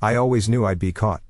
I always knew I'd be caught.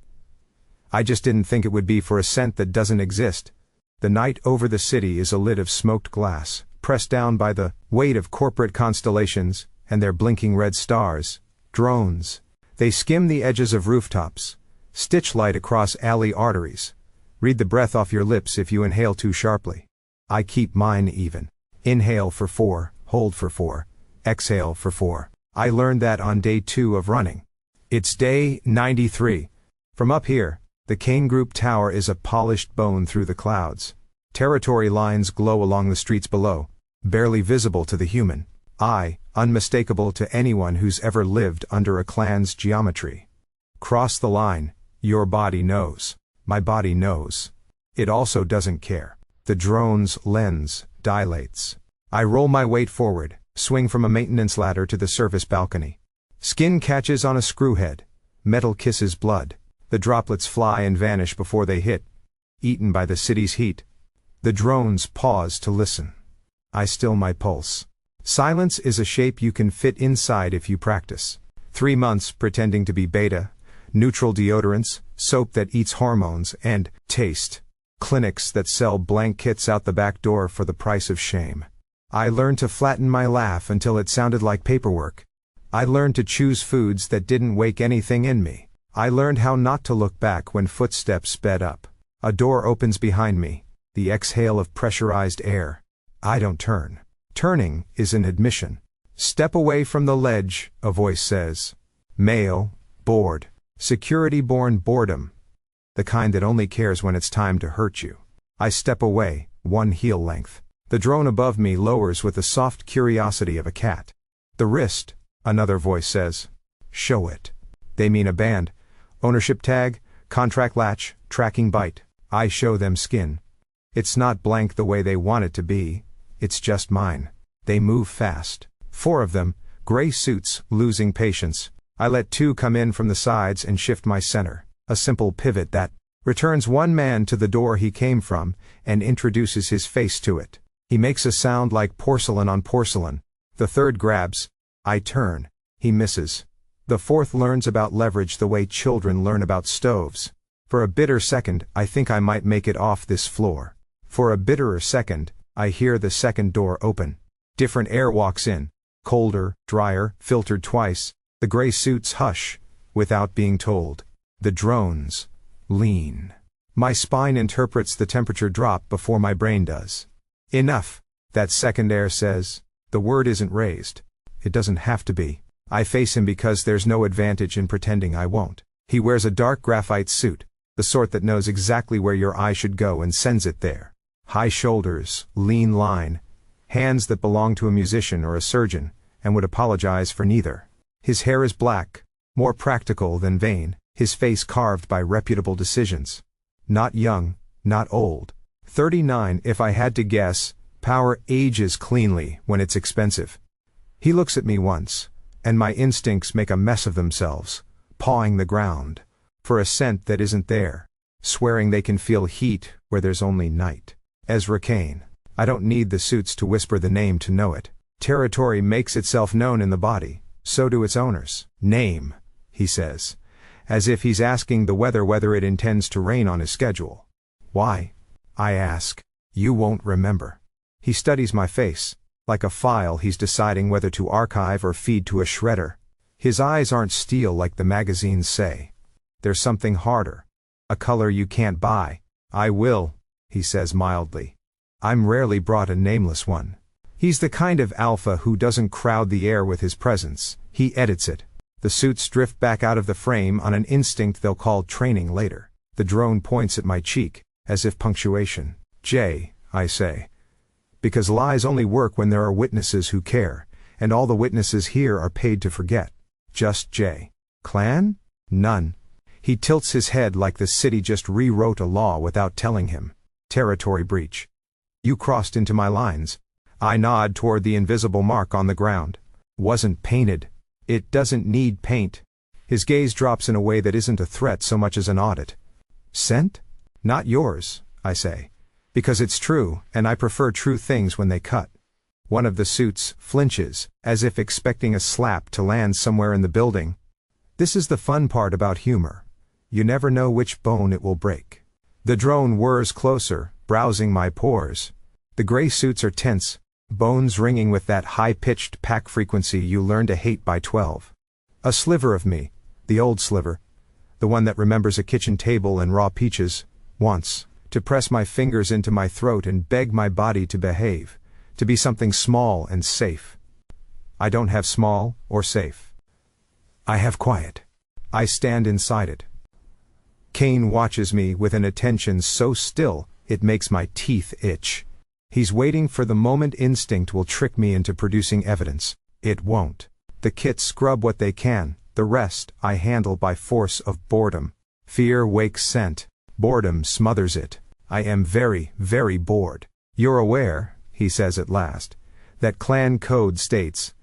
I just didn't think it would be for a scent that doesn't exist. The night over the city is a lid of smoked glass, pressed down by the weight of corporate constellations and their blinking red stars. Drones. They skim the edges of rooftops, stitch light across alley arteries. Read the breath off your lips if you inhale too sharply. I keep mine even. Inhale for 4, hold for 4, exhale for 4. I learned that on day 2 of running. It's day 93. From up here, the Kane Group Tower is a polished bone through the clouds. Territory lines glow along the streets below, barely visible to the human eye, unmistakable to anyone who's ever lived under a clan's geometry. Cross the line, your body knows. My body knows. It also doesn't care. The drone's lens dilates. I roll my weight forward, swing from a maintenance ladder to the service balcony. Skin catches on a screwhead. Metal kisses blood. The droplets fly and vanish before they hit. Eaten by the city's heat. The drones pause to listen. I still my pulse. Silence is a shape you can fit inside if you practice. 3 months pretending to be beta, neutral deodorants, soap that eats hormones, and taste. Clinics that sell blank kits out the back door for the price of shame. I learned to flatten my laugh until it sounded like paperwork. I learned to choose foods that didn't wake anything in me. I learned how not to look back when footsteps sped up. A door opens behind me, the exhale of pressurized air. I don't turn. Turning is an admission. Step away from the ledge, a voice says. Male, bored. Security-born boredom. The kind that only cares when it's time to hurt you. I step away, 1 heel length. The drone above me lowers with the soft curiosity of a cat. The wrist, another voice says. Show it. They mean a band. Ownership tag, contract latch, tracking byte. I show them skin. It's not blank the way they want it to be. It's just mine. They move fast. 4 of them, gray suits, losing patience. I let 2 come in from the sides and shift my center. A simple pivot that returns one man to the door he came from and introduces his face to it. He makes a sound like porcelain on porcelain. The 3rd grabs. I turn. He misses. The 4th learns about leverage the way children learn about stoves. For a bitter second, I think I might make it off this floor. For a bitterer second, I hear the 2nd door open. Different air walks in. Colder, drier, filtered twice. The gray suits hush, without being told. The drones lean. My spine interprets the temperature drop before my brain does. Enough, that 2nd air says. The word isn't raised. It doesn't have to be. I face him because there's no advantage in pretending I won't. He wears a dark graphite suit, the sort that knows exactly where your eye should go and sends it there. High shoulders, lean line, hands that belong to a musician or a surgeon, and would apologize for neither. His hair is black, more practical than vain, his face carved by reputable decisions. Not young, not old. 39 if I had to guess. Power ages cleanly when it's expensive. He looks at me once, and my instincts make a mess of themselves, pawing the ground. For a scent that isn't there. Swearing they can feel heat where there's only night. Ezra Kane. I don't need the suits to whisper the name to know it. Territory makes itself known in the body, so do its owners. Name, he says, as if he's asking the weather whether it intends to rain on his schedule. Why? I ask. You won't remember. He studies my face. Like a file he's deciding whether to archive or feed to a shredder. His eyes aren't steel like the magazines say. There's something harder. A color you can't buy. I will, he says mildly. I'm rarely brought a nameless one. He's the kind of alpha who doesn't crowd the air with his presence, he edits it. The suits drift back out of the frame on an instinct they'll call training later. The drone points at my cheek, as if punctuation. J, I say. Because lies only work when there are witnesses who care, and all the witnesses here are paid to forget. Just J. Clan? None. He tilts his head like the city just rewrote a law without telling him. Territory breach. You crossed into my lines. I nod toward the invisible mark on the ground. Wasn't painted. It doesn't need paint. His gaze drops in a way that isn't a threat so much as an audit. Scent? Not yours, I say. Because it's true, and I prefer true things when they cut. One of the suits flinches, as if expecting a slap to land somewhere in the building. This is the fun part about humor. You never know which bone it will break. The drone whirs closer, browsing my pores. The gray suits are tense, bones ringing with that high-pitched pack frequency you learn to hate by 12. A sliver of me, the old sliver, the one that remembers a kitchen table and raw peaches, wants to press my fingers into my throat and beg my body to behave, to be something small and safe. I don't have small or safe. I have quiet. I stand inside it. Kane watches me with an attention so still, it makes my teeth itch. He's waiting for the moment instinct will trick me into producing evidence. It won't. The kits scrub what they can, the rest I handle by force of boredom. Fear wakes scent. Boredom smothers it. I am very, very bored. You're aware, he says at last, that clan code states,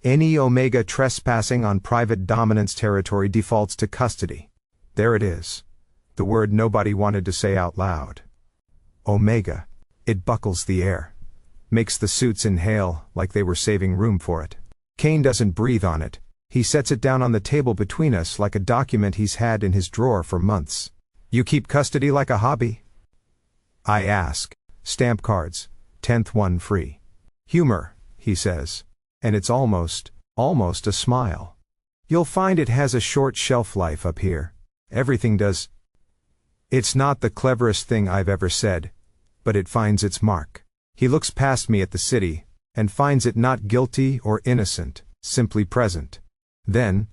any omega trespassing on private dominance territory defaults to custody. There it is. The word nobody wanted to say out loud. Omega. It buckles the air. Makes the suits inhale like they were saving room for it. Kane doesn't breathe on it. He sets it down on the table between us like a document he's had in his drawer for months. You keep custody like a hobby? I ask. Stamp cards. 10th one free. Humor, he says. And it's almost a smile. You'll find it has a short shelf life up here. Everything does. It's not the cleverest thing I've ever said, but it finds its mark. He looks past me at the city, and finds it not guilty or innocent, simply present. Then,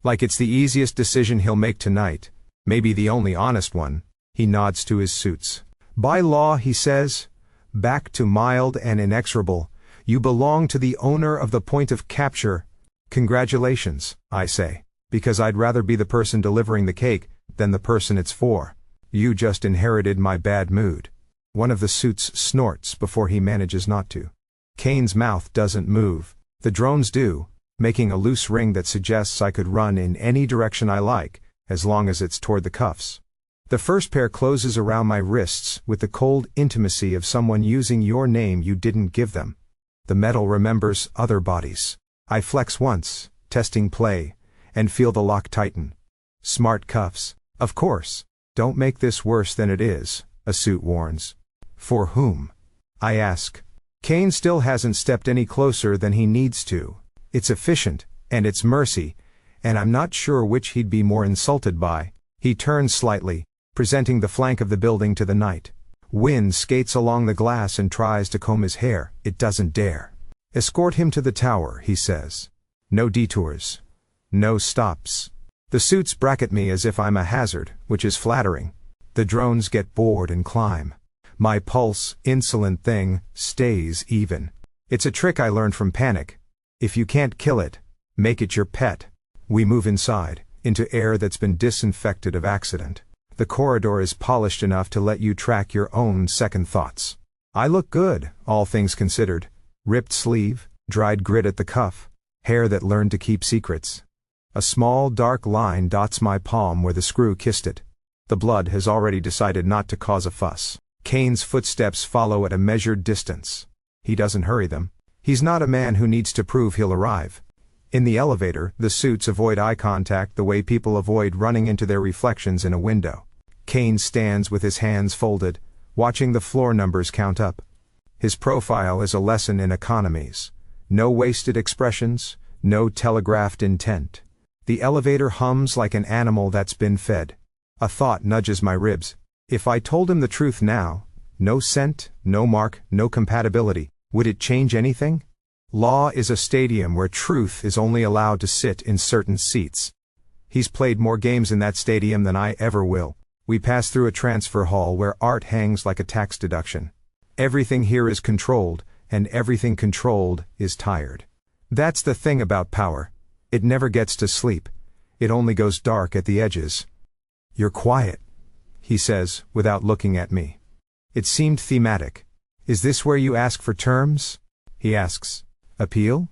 like it's the easiest decision he'll make tonight, maybe the only honest one, he nods to his suits. By law, he says, back to mild and inexorable, you belong to the owner of the point of capture. Congratulations, I say, because I'd rather be the person delivering the cake than the person it's for. You just inherited my bad mood. One of the suits snorts before he manages not to. Kane's mouth doesn't move. The drones do, making a loose ring that suggests I could run in any direction I like, as long as it's toward the cuffs. The first pair closes around my wrists with the cold intimacy of someone using your name you didn't give them. The metal remembers other bodies. I flex once, testing play, and feel the lock tighten. Smart cuffs, of course. Don't make this worse than it is, a suit warns. For whom? I ask. Kane still hasn't stepped any closer than he needs to. It's efficient, and it's mercy, and I'm not sure which he'd be more insulted by. He turns slightly, presenting the flank of the building to the night. Wind skates along the glass and tries to comb his hair. It doesn't dare. Escort him to the tower, he says. No detours. No stops. The suits bracket me as if I'm a hazard, which is flattering. The drones get bored and climb. My pulse, insolent thing, stays even. It's a trick I learned from Panic. If you can't kill it, make it your pet. We move inside, into air that's been disinfected of accident. The corridor is polished enough to let you track your own second thoughts. I look good, all things considered. Ripped sleeve, dried grit at the cuff, hair that learned to keep secrets. A small dark line dots my palm where the screw kissed it. The blood has already decided not to cause a fuss. Kane's footsteps follow at a measured distance. He doesn't hurry them. He's not a man who needs to prove he'll arrive. In the elevator, the suits avoid eye contact the way people avoid running into their reflections in a window. Kane stands with his hands folded, watching the floor numbers count up. His profile is a lesson in economies. No wasted expressions, no telegraphed intent. The elevator hums like an animal that's been fed. A thought nudges my ribs. If I told him the truth now, no scent, no mark, no compatibility, would it change anything? Law is a stadium where truth is only allowed to sit in certain seats. He's played more games in that stadium than I ever will. We pass through a transfer hall where art hangs like a tax deduction. Everything here is controlled, and everything controlled is tired. That's the thing about power. It never gets to sleep. It only goes dark at the edges. You're quiet, he says, without looking at me. It seemed thematic. Is this where you ask for terms? He asks. Appeal?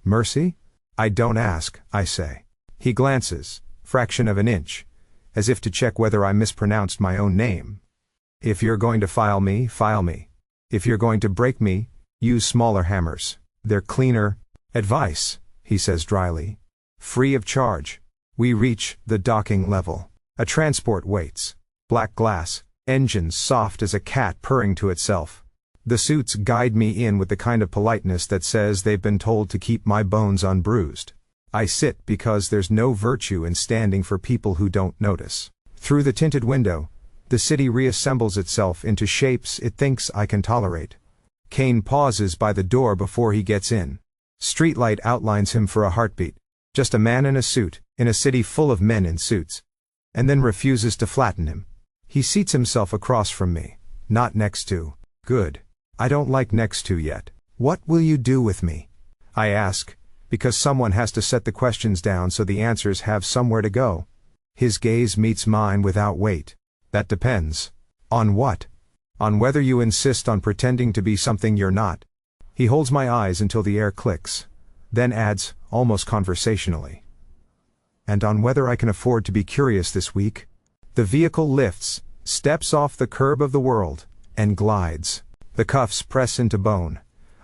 Mercy? I don't ask, I say. He glances, fraction of an inch, as if to check whether I mispronounced my own name. If you're going to file me, file me. If you're going to break me, use smaller hammers. They're cleaner. Advice, he says dryly. Free of charge. We reach the docking level. A transport waits. Black glass, engines soft as a cat purring to itself. The suits guide me in with the kind of politeness that says they've been told to keep my bones unbruised. I sit because there's no virtue in standing for people who don't notice. Through the tinted window, the city reassembles itself into shapes it thinks I can tolerate. Kane pauses by the door before he gets in. Streetlight outlines him for a heartbeat. Just a man in a suit, in a city full of men in suits. And then refuses to flatten him. He seats himself across from me. Not next to. Good. I don't like next to yet. What will you do with me? I ask, because someone has to set the questions down so the answers have somewhere to go. His gaze meets mine without weight. That depends. On what? On whether you insist on pretending to be something you're not. He holds my eyes until the air clicks, then adds, almost conversationally. And on whether I can afford to be curious this week. The vehicle lifts, steps off the curb of the world, and glides. The cuffs press into bone.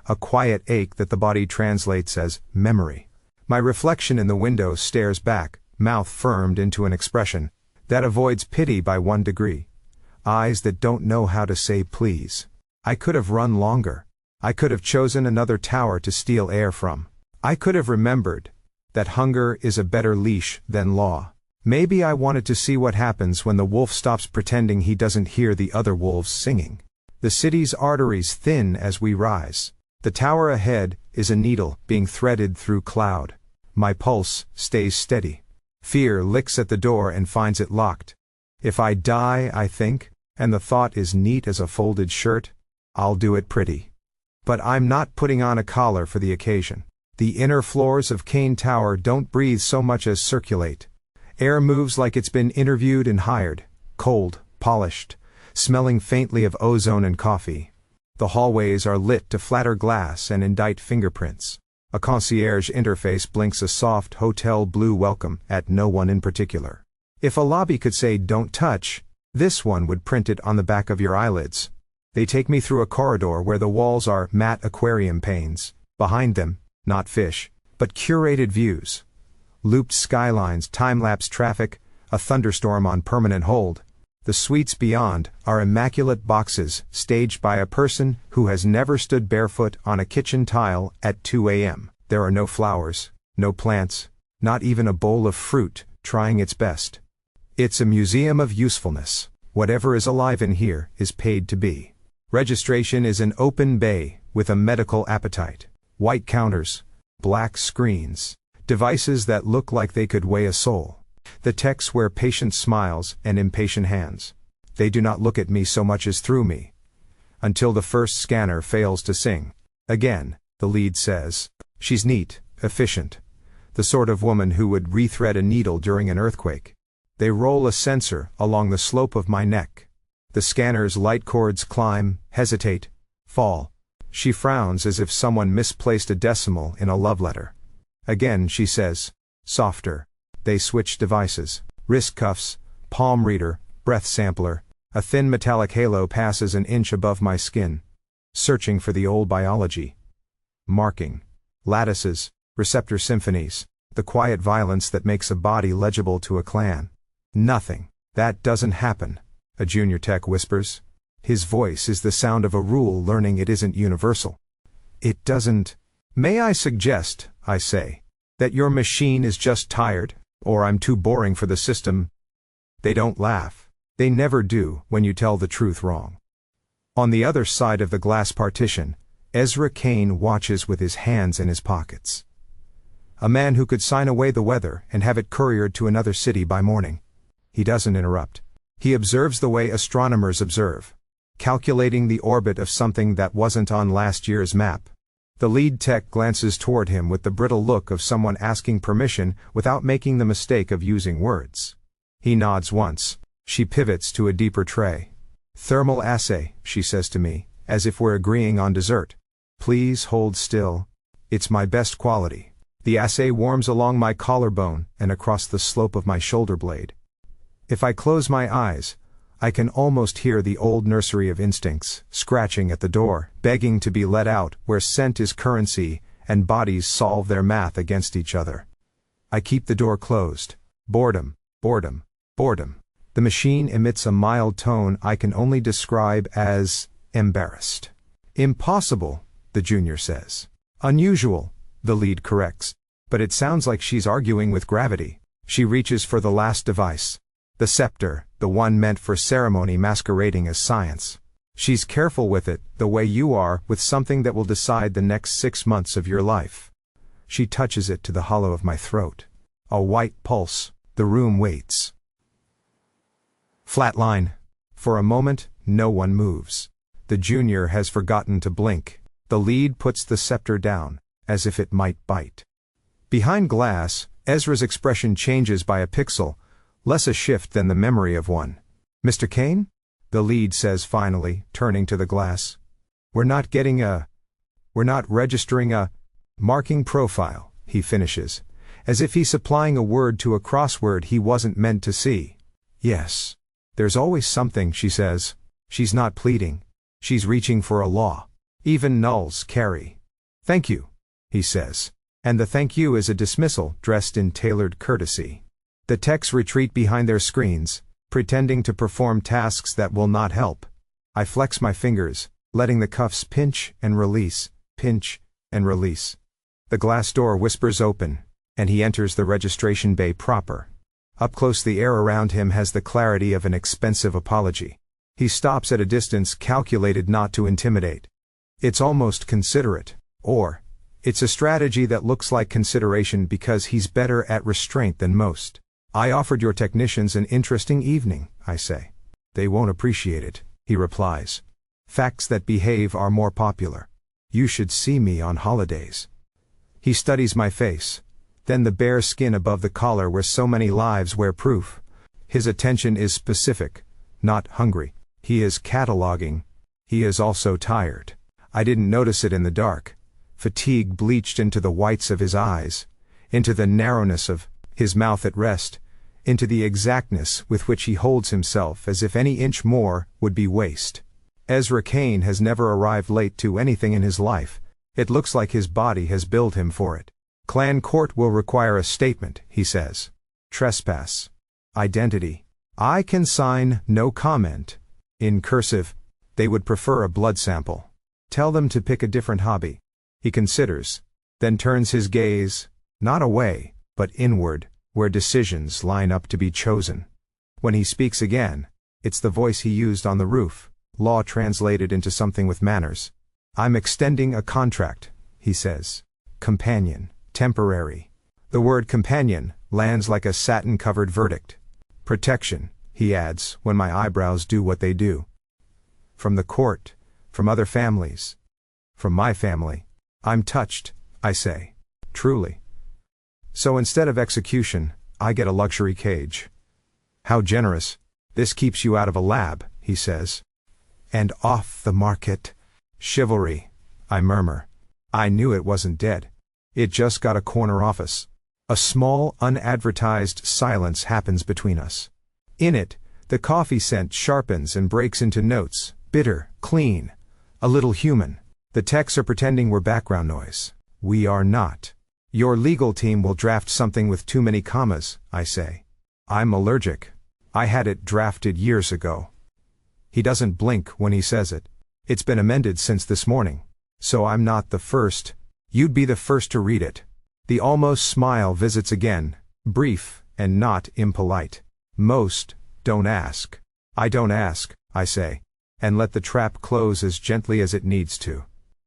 A quiet ache that the body translates as memory. My reflection in the window stares back, mouth firmed into an expression that avoids pity by 1 degree. Eyes that don't know how to say please. I could have run longer. I could have chosen another tower to steal air from. I could have remembered that hunger is a better leash than law. Maybe I wanted to see what happens when the wolf stops pretending he doesn't hear the other wolves singing. The city's arteries thin as we rise. The tower ahead is a needle being threaded through cloud. My pulse stays steady. Fear licks at the door and finds it locked. If I die, I think, and the thought is neat as a folded shirt, I'll do it pretty. But I'm not putting on a collar for the occasion. The inner floors of Kane Tower don't breathe so much as circulate. Air moves like it's been interviewed and hired, cold, polished, smelling faintly of ozone and coffee. The hallways are lit to flatter glass and indict fingerprints. A concierge interface blinks a soft hotel blue welcome at no one in particular. If a lobby could say "don't touch," this one would print it on the back of your eyelids. They take me through a corridor where the walls are matte aquarium panes. Behind them, not fish, but curated views. Looped skylines, time-lapse traffic, a thunderstorm on permanent hold. The suites beyond are immaculate boxes staged by a person who has never stood barefoot on a kitchen tile at 2 a.m. There are no flowers, no plants, not even a bowl of fruit trying its best. It's a museum of usefulness. Whatever is alive in here is paid to be. Registration is an open bay with a medical appetite. White counters, black screens, devices that look like they could weigh a soul. The techs wear patient smiles and impatient hands. They do not look at me so much as through me. Until the first scanner fails to sing. Again, the lead says, "She's neat, efficient. The sort of woman who would rethread a needle during an earthquake." They roll a sensor along the slope of my neck. The scanner's light cords climb, hesitate, fall. She frowns as if someone misplaced a decimal in a love letter. Again she says, "Softer." They switch devices. Wrist cuffs, palm reader, breath sampler. A thin metallic halo passes an inch above my skin. Searching for the old biology. Marking. Lattices, receptor symphonies. The quiet violence that makes a body legible to a clan. Nothing. That doesn't happen, a junior tech whispers. His voice is the sound of a rule learning it isn't universal. It doesn't. May I suggest, I say, that your machine is just tired, or I'm too boring for the system? They don't laugh. They never do when you tell the truth wrong. On the other side of the glass partition, Ezra Kane watches with his hands in his pockets. A man who could sign away the weather and have it couriered to another city by morning. He doesn't interrupt. He observes the way astronomers observe, calculating the orbit of something that wasn't on last year's map. The lead tech glances toward him with the brittle look of someone asking permission without making the mistake of using words. He nods once. She pivots to a deeper tray. "Thermal assay," she says to me, as if we're agreeing on dessert. "Please hold still. It's my best quality." The assay warms along my collarbone and across the slope of my shoulder blade. If I close my eyes, I can almost hear the old nursery of instincts, scratching at the door, begging to be let out, where scent is currency, and bodies solve their math against each other. I keep the door closed. Boredom, boredom, boredom. The machine emits a mild tone I can only describe as embarrassed. Impossible, the junior says. Unusual, the lead corrects. But it sounds like she's arguing with gravity. She reaches for the last device. The scepter, the one meant for ceremony masquerading as science. She's careful with it, the way you are with something that will decide the next 6 months of your life. She touches it to the hollow of my throat. A white pulse. The room waits. Flatline. For a moment, no one moves. The junior has forgotten to blink. The lead puts the scepter down, as if it might bite. Behind glass, Ezra's expression changes by a pixel, less a shift than the memory of one. Mr. Kane? The lead says finally, turning to the glass. We're not registering a marking profile, he finishes, as if he's supplying a word to a crossword he wasn't meant to see. Yes. There's always something, she says. She's not pleading. She's reaching for a law. Even nulls carry. Thank you, he says. And the thank you is a dismissal dressed in tailored courtesy. The techs retreat behind their screens, pretending to perform tasks that will not help. I flex my fingers, letting the cuffs pinch and release, pinch and release. The glass door whispers open, and he enters the registration bay proper. Up close, the air around him has the clarity of an expensive apology. He stops at a distance calculated not to intimidate. It's almost considerate, or it's a strategy that looks like consideration because he's better at restraint than most. I offered your technicians an interesting evening, I say. They won't appreciate it, he replies. Facts that behave are more popular. You should see me on holidays. He studies my face, then the bare skin above the collar where so many lives wear proof. His attention is specific, not hungry. He is cataloging. He is also tired. I didn't notice it in the dark. Fatigue bleached into the whites of his eyes, into the narrowness of his mouth at rest, into the exactness with which he holds himself as if any inch more would be waste. Ezra Kane has never arrived late to anything in his life. It looks like his body has billed him for it. Clan court will require a statement, he says. Trespass. Identity. I can sign no comment. In cursive, they would prefer a blood sample. Tell them to pick a different hobby. He considers, then turns his gaze, not away, but inward, where decisions line up to be chosen. When he speaks again, it's the voice he used on the roof, law translated into something with manners. I'm extending a contract, he says. Companion, temporary. The word companion lands like a satin-covered verdict. Protection, he adds, when my eyebrows do what they do. From the court, from other families, from my family. I'm touched, I say. Truly. So instead of execution, I get a luxury cage. How generous. This keeps you out of a lab, he says. And off the market. Chivalry, I murmur. I knew it wasn't dead. It just got a corner office. A small, unadvertised silence happens between us. In it, the coffee scent sharpens and breaks into notes, bitter, clean, a little human. The techs are pretending we're background noise. We are not. Your legal team will draft something with too many commas, I say. I'm allergic. I had it drafted years ago. He doesn't blink when he says it. It's been amended since this morning. So I'm not the first. You'd be the first to read it. The almost smile visits again, brief and not impolite. Most don't ask. I don't ask, I say, and let the trap close as gently as it needs to.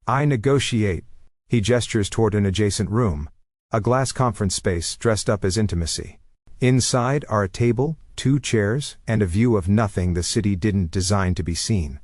I negotiate. He gestures toward an adjacent room, a glass conference space dressed up as intimacy. Inside are a table, 2 chairs, and a view of nothing the city didn't design to be seen.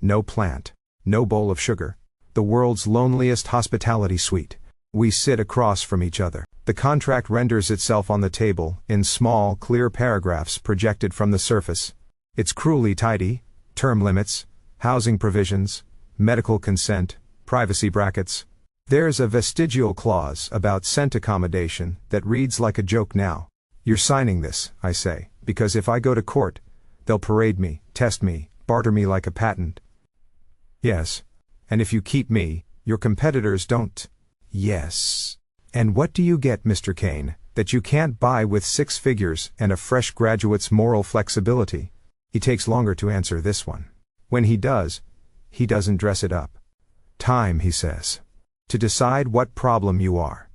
No plant, no bowl of sugar. The world's loneliest hospitality suite. We sit across from each other. The contract renders itself on the table, in small, clear paragraphs projected from the surface. It's cruelly tidy. Term limits, housing provisions, medical consent, privacy brackets. There's a vestigial clause about scent accommodation that reads like a joke now. You're signing this, I say, because if I go to court, they'll parade me, test me, barter me like a patent. Yes. And if you keep me, your competitors don't. Yes. And what do you get, Mr. Kane? that you can't buy with six figures and a fresh graduate's moral flexibility. He takes longer to answer this one. When he does, he doesn't dress it up. Time, he says. To decide what problem you are.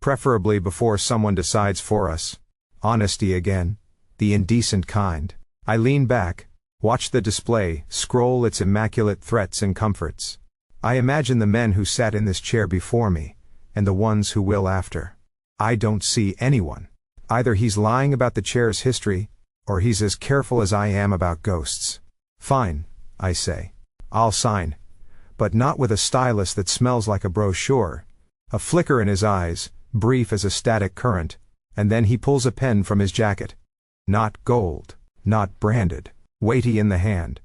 Preferably before someone decides for us. Honesty again. The indecent kind. I lean back, watch the display, scroll its immaculate threats and comforts. I imagine the men who sat in this chair before me, and the ones who will after. I don't see anyone. Either he's lying about the chair's history, or he's as careful as I am about ghosts. Fine, I say. I'll sign. But not with a stylus that smells like a brochure. A flicker in his eyes, brief as a static current, and then he pulls a pen from his jacket. Not gold, not branded, weighty in the hand.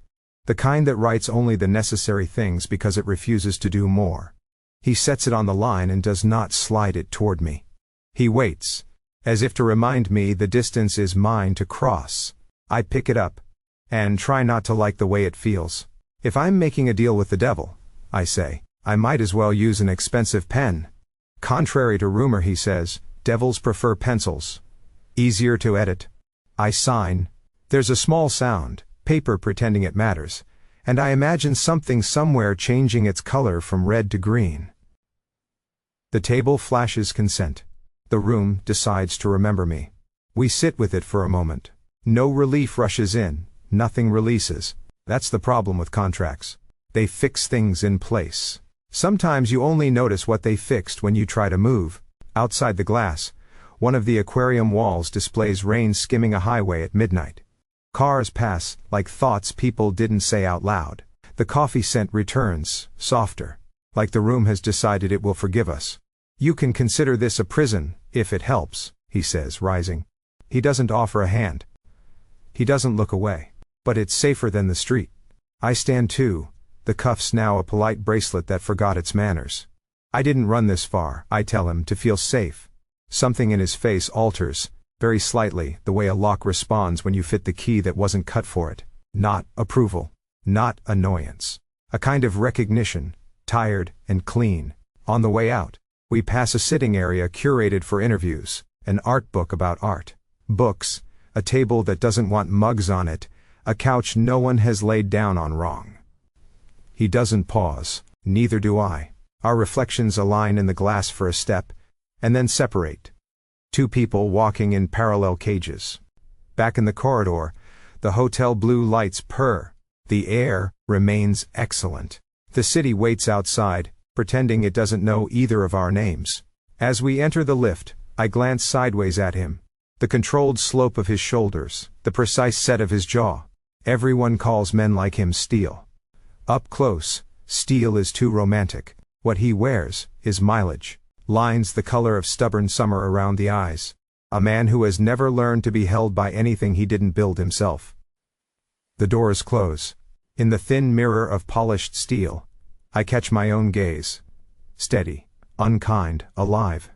The kind that writes only the necessary things because it refuses to do more. He sets it on the line and does not slide it toward me. He waits, as if to remind me the distance is mine to cross. I pick it up, and try not to like the way it feels. If I'm making a deal with the devil, I say, I might as well use an expensive pen. Contrary to rumor, he says, devils prefer pencils. Easier to edit. I sign. There's a small sound, paper pretending it matters, and I imagine something somewhere changing its color from red to green. The table flashes consent. The room decides to remember me. We sit with it for a moment. No relief rushes in, nothing releases. That's the problem with contracts. They fix things in place. Sometimes you only notice what they fixed when you try to move. Outside the glass, one of the aquarium walls displays rain skimming a highway at midnight. Cars pass, like thoughts people didn't say out loud. The coffee scent returns, softer. Like the room has decided it will forgive us. You can consider this a prison, if it helps, he says, rising. He doesn't offer a hand. He doesn't look away. But it's safer than the street. I stand too, the cuffs now a polite bracelet that forgot its manners. I didn't run this far, I tell him, to feel safe. Something in his face alters, very slightly, the way a lock responds when you fit the key that wasn't cut for it. Not approval. Not annoyance. A kind of recognition, tired and clean. On the way out, we pass a sitting area curated for interviews, an art book about art. Books, a table that doesn't want mugs on it, a couch no one has laid down on wrong. He doesn't pause, neither do I. Our reflections align in the glass for a step, and then separate. Two people walking in parallel cages. Back in the corridor, the hotel blue lights purr. The air remains excellent. The city waits outside, pretending it doesn't know either of our names. As we enter the lift, I glance sideways at him. The controlled slope of his shoulders, the precise set of his jaw. Everyone calls men like him steel. Up close, steel is too romantic. What he wears is mileage. Lines the color of stubborn summer around the eyes. A man who has never learned to be held by anything he didn't build himself. The doors close. In the thin mirror of polished steel, I catch my own gaze. Steady, unkind, alive.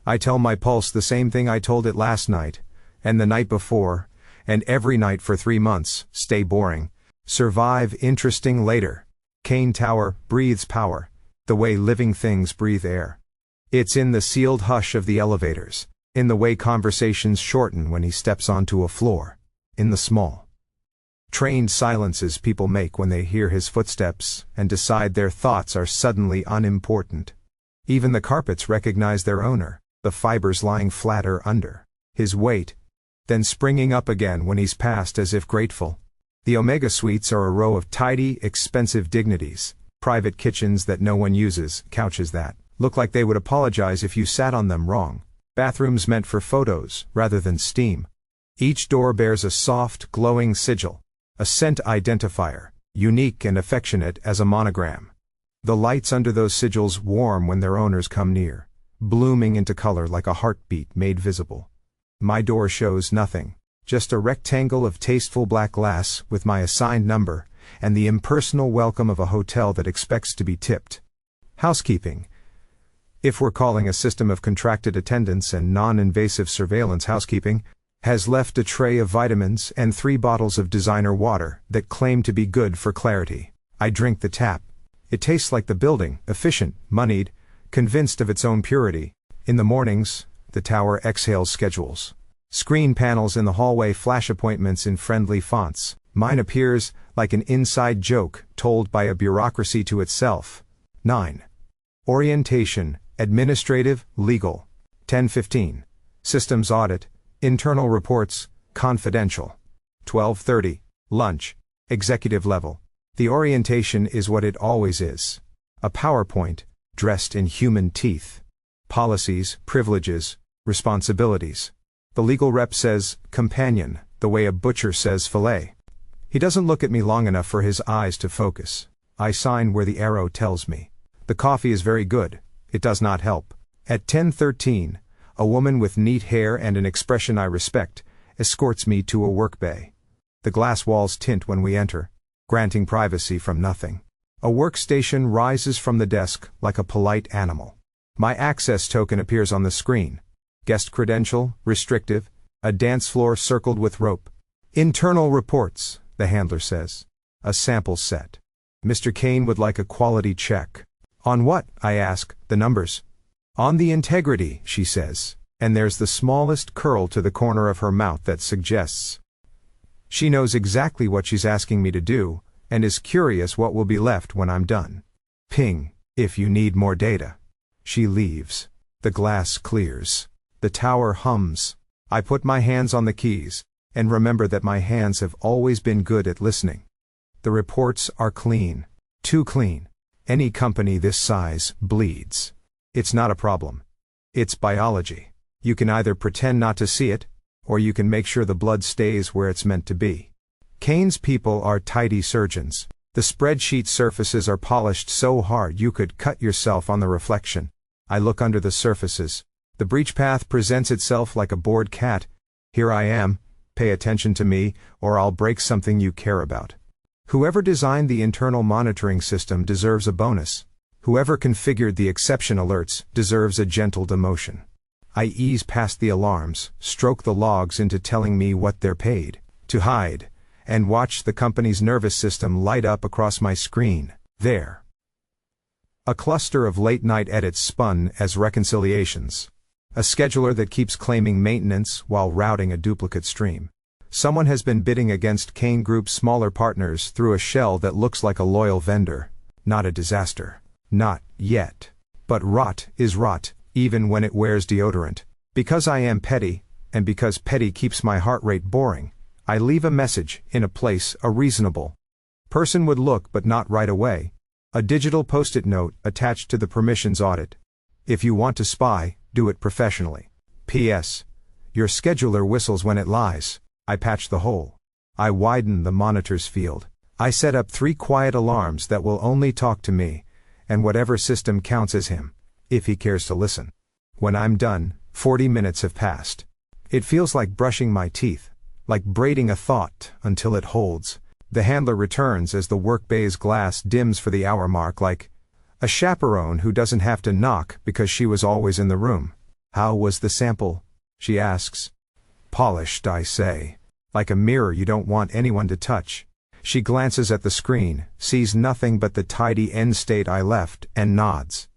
I tell my pulse the same thing I told it last night, and the night before, and every night for 3 months. Stay boring. Survive interesting later. Kane Tower breathes power, the way living things breathe air. It's in the sealed hush of the elevators, in the way conversations shorten when he steps onto a floor, in the small, trained silences people make when they hear his footsteps and decide their thoughts are suddenly unimportant. Even the carpets recognize their owner, the fibers lying flatter under his weight, then springing up again when he's passed as if grateful. The Omega suites are a row of tidy, expensive dignities, private kitchens that no one uses, couches that look like they would apologize if you sat on them wrong, bathrooms meant for photos rather than steam. Each door bears a soft, glowing sigil, a scent identifier, unique and affectionate as a monogram. The lights under those sigils warm when their owners come near, blooming into color like a heartbeat made visible. My door shows nothing, just a rectangle of tasteful black glass with my assigned number, and the impersonal welcome of a hotel that expects to be tipped. Housekeeping, if we're calling a system of contracted attendance and non-invasive surveillance housekeeping, has left a tray of vitamins and 3 bottles of designer water that claim to be good for clarity. I drink the tap. It tastes like the building, efficient, moneyed, convinced of its own purity. In the mornings, The tower exhales schedules. Screen panels in the hallway flash appointments in friendly fonts. Mine appears like an inside joke told by a bureaucracy to itself. 9. Orientation, administrative, legal. 10:15. Systems audit, internal reports, confidential. 12:30. Lunch, executive level. The orientation is what it always is. A PowerPoint, dressed in human teeth. Policies, privileges, responsibilities. The legal rep says, companion, the way a butcher says fillet. He doesn't look at me long enough for his eyes to focus. I sign where the arrow tells me. The coffee is very good. It does not help. At 10:13, a woman with neat hair and an expression I respect escorts me to a work bay. The glass walls tint when we enter, granting privacy from nothing. A workstation rises from the desk like a polite animal. My access token appears on the screen. Guest credential, restrictive, a dance floor circled with rope. Internal reports, the handler says. A sample set. Mr. Kane would like a quality check. On what? I ask. The numbers. On the integrity, she says, and there's the smallest curl to the corner of her mouth that suggests she knows exactly what she's asking me to do, and is curious what will be left when I'm done. Ping, if you need more data. She leaves. The glass clears. The tower hums. I put my hands on the keys, and remember that my hands have always been good at listening. The reports are clean. Too clean. Any company this size bleeds. It's not a problem. It's biology. You can either pretend not to see it, or you can make sure the blood stays where it's meant to be. Kane's people are tidy surgeons. The spreadsheet surfaces are polished so hard you could cut yourself on the reflection. I look under the surfaces. The breach path presents itself like a bored cat. Here I am. Pay attention to me, or I'll break something you care about. Whoever designed the internal monitoring system deserves a bonus. Whoever configured the exception alerts deserves a gentle demotion. I ease past the alarms, stroke the logs into telling me what they're paid to hide, and watch the company's nervous system light up across my screen. There. A cluster of late-night edits spun as reconciliations. A scheduler that keeps claiming maintenance while routing a duplicate stream. Someone has been bidding against Kane Group's smaller partners through a shell that looks like a loyal vendor. Not a disaster. Not yet. But rot is rot, even when it wears deodorant. Because I am petty, and because petty keeps my heart rate boring, I leave a message in a place a reasonable person would look but not right away. A digital post-it note attached to the permissions audit. If you want to spy, do it professionally. P.S. Your scheduler whistles when it lies. I patch the hole. I widen the monitor's field. I set up 3 quiet alarms that will only talk to me, and whatever system counts as him, if he cares to listen. When I'm done, 40 minutes have passed. It feels like brushing my teeth, like braiding a thought until it holds. The handler returns as the workbay's glass dims for the hour mark, like a chaperone who doesn't have to knock because she was always in the room. How was the sample? She asks. Polished, I say. Like a mirror you don't want anyone to touch. She glances at the screen, sees nothing but the tidy end state I left, and nods.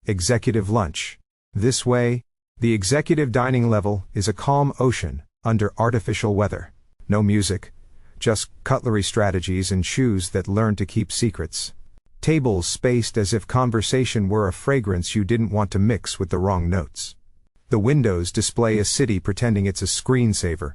Executive lunch. This way, the executive dining level is a calm ocean under artificial weather. No music, just cutlery strategies and shoes that learn to keep secrets. Tables spaced as if conversation were a fragrance you didn't want to mix with the wrong notes. The windows display a city pretending it's a screensaver.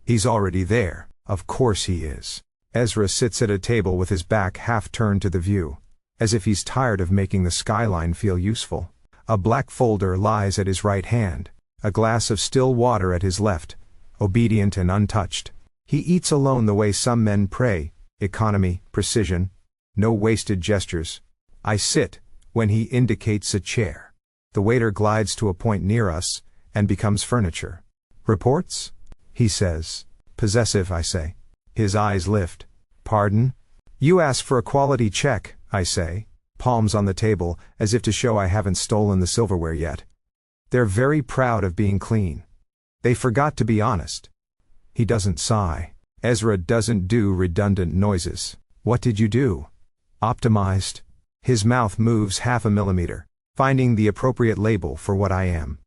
He's already there. Of course he is. Ezra sits at a table with his back half turned to the view, as if he's tired of making the skyline feel useful. A black folder lies at his right hand, a glass of still water at his left, obedient and untouched. He eats alone the way some men pray, economy, precision, no wasted gestures. I sit, when he indicates a chair. The waiter glides to a point near us, and becomes furniture. Reports? He says. Possessive, I say. His eyes lift. Pardon? You ask for a quality check, I say, palms on the table, as if to show I haven't stolen the silverware yet. They're very proud of being clean. They forgot to be honest. He doesn't sigh. Ezra doesn't do redundant noises. What did you do? Optimized. His mouth moves 0.5 millimeter, finding the appropriate label for what I am.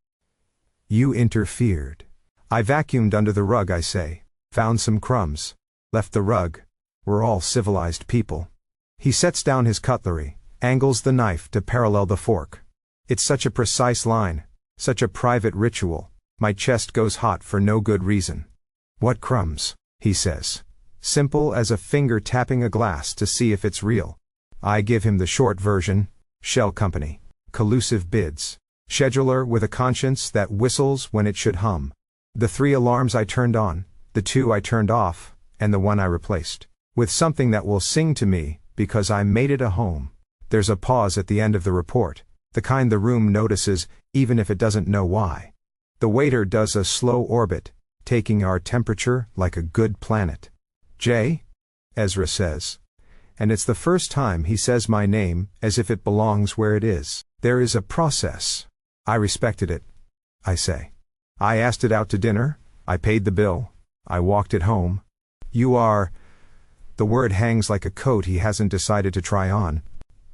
You interfered. I vacuumed under the rug, I say. Found some crumbs. Left the rug. We're all civilized people. He sets down his cutlery, angles the knife to parallel the fork. It's such a precise line, such a private ritual. My chest goes hot for no good reason. What crumbs? He says. Simple as a finger tapping a glass to see if it's real. I give him the short version. Shell company. Collusive bids. Scheduler with a conscience that whistles when it should hum. The 3 alarms I turned on, the 2 I turned off, and the 1 I replaced. With something that will sing to me, because I made it a home. There's a pause at the end of the report, the kind the room notices, even if it doesn't know why. The waiter does a slow orbit, taking our temperature like a good planet. Jay? Ezra says. And it's the first time he says my name as if it belongs where it is. There is a process. I respected it. I say. I asked it out to dinner. I paid the bill. I walked it home. You are... The word hangs like a coat he hasn't decided to try on.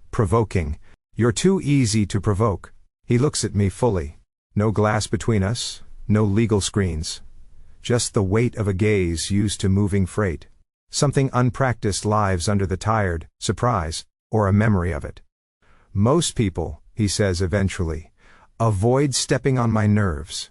Provoking. You're too easy to provoke. He looks at me fully. No glass between us, no legal screens. Just the weight of a gaze used to moving freight. Something unpracticed lives under the tired, surprise, or a memory of it. Most people, he says eventually, avoid stepping on my nerves.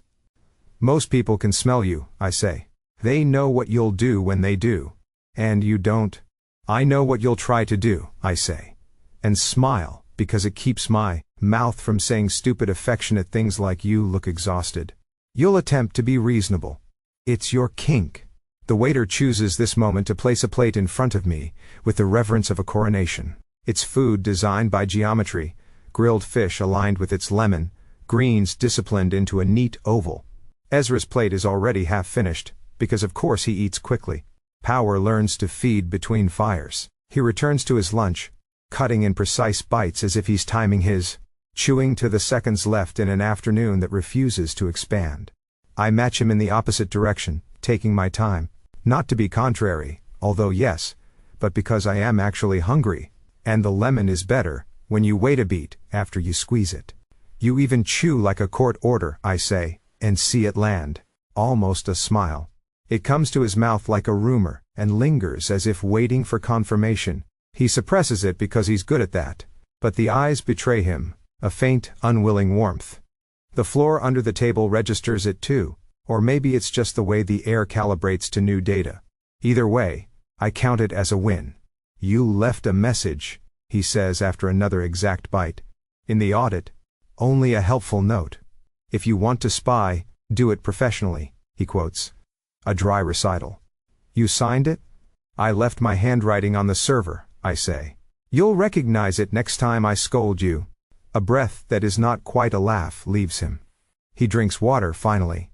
Most people can smell you, I say. They know what you'll do when they do. And you don't. I know what you'll try to do, I say. And smile, because it keeps my mouth from saying stupid affectionate things like you look exhausted. You'll attempt to be reasonable. It's your kink. The waiter chooses this moment to place a plate in front of me, with the reverence of a coronation. It's food designed by geometry, grilled fish aligned with its lemon, greens disciplined into a neat oval. Ezra's plate is already half finished, because of course he eats quickly. Power learns to feed between fires. He returns to his lunch, cutting in precise bites as if he's timing his chewing to the seconds left in an afternoon that refuses to expand. I match him in the opposite direction, taking my time, not to be contrary, although yes, but because I am actually hungry, and the lemon is better when you wait a beat after you squeeze it. You even chew like a court order, I say, and see it land. Almost a smile. It comes to his mouth like a rumor, and lingers as if waiting for confirmation. He suppresses it because he's good at that. But the eyes betray him, a faint, unwilling warmth. The floor under the table registers it too, or maybe it's just the way the air calibrates to new data. Either way, I count it as a win. You left a message, he says after another exact bite. In the audit, only a helpful note. If you want to spy, do it professionally, he quotes. A dry recital. You signed it? I left my handwriting on the server, I say. You'll recognize it next time I scold you. A breath that is not quite a laugh leaves him. He drinks water finally.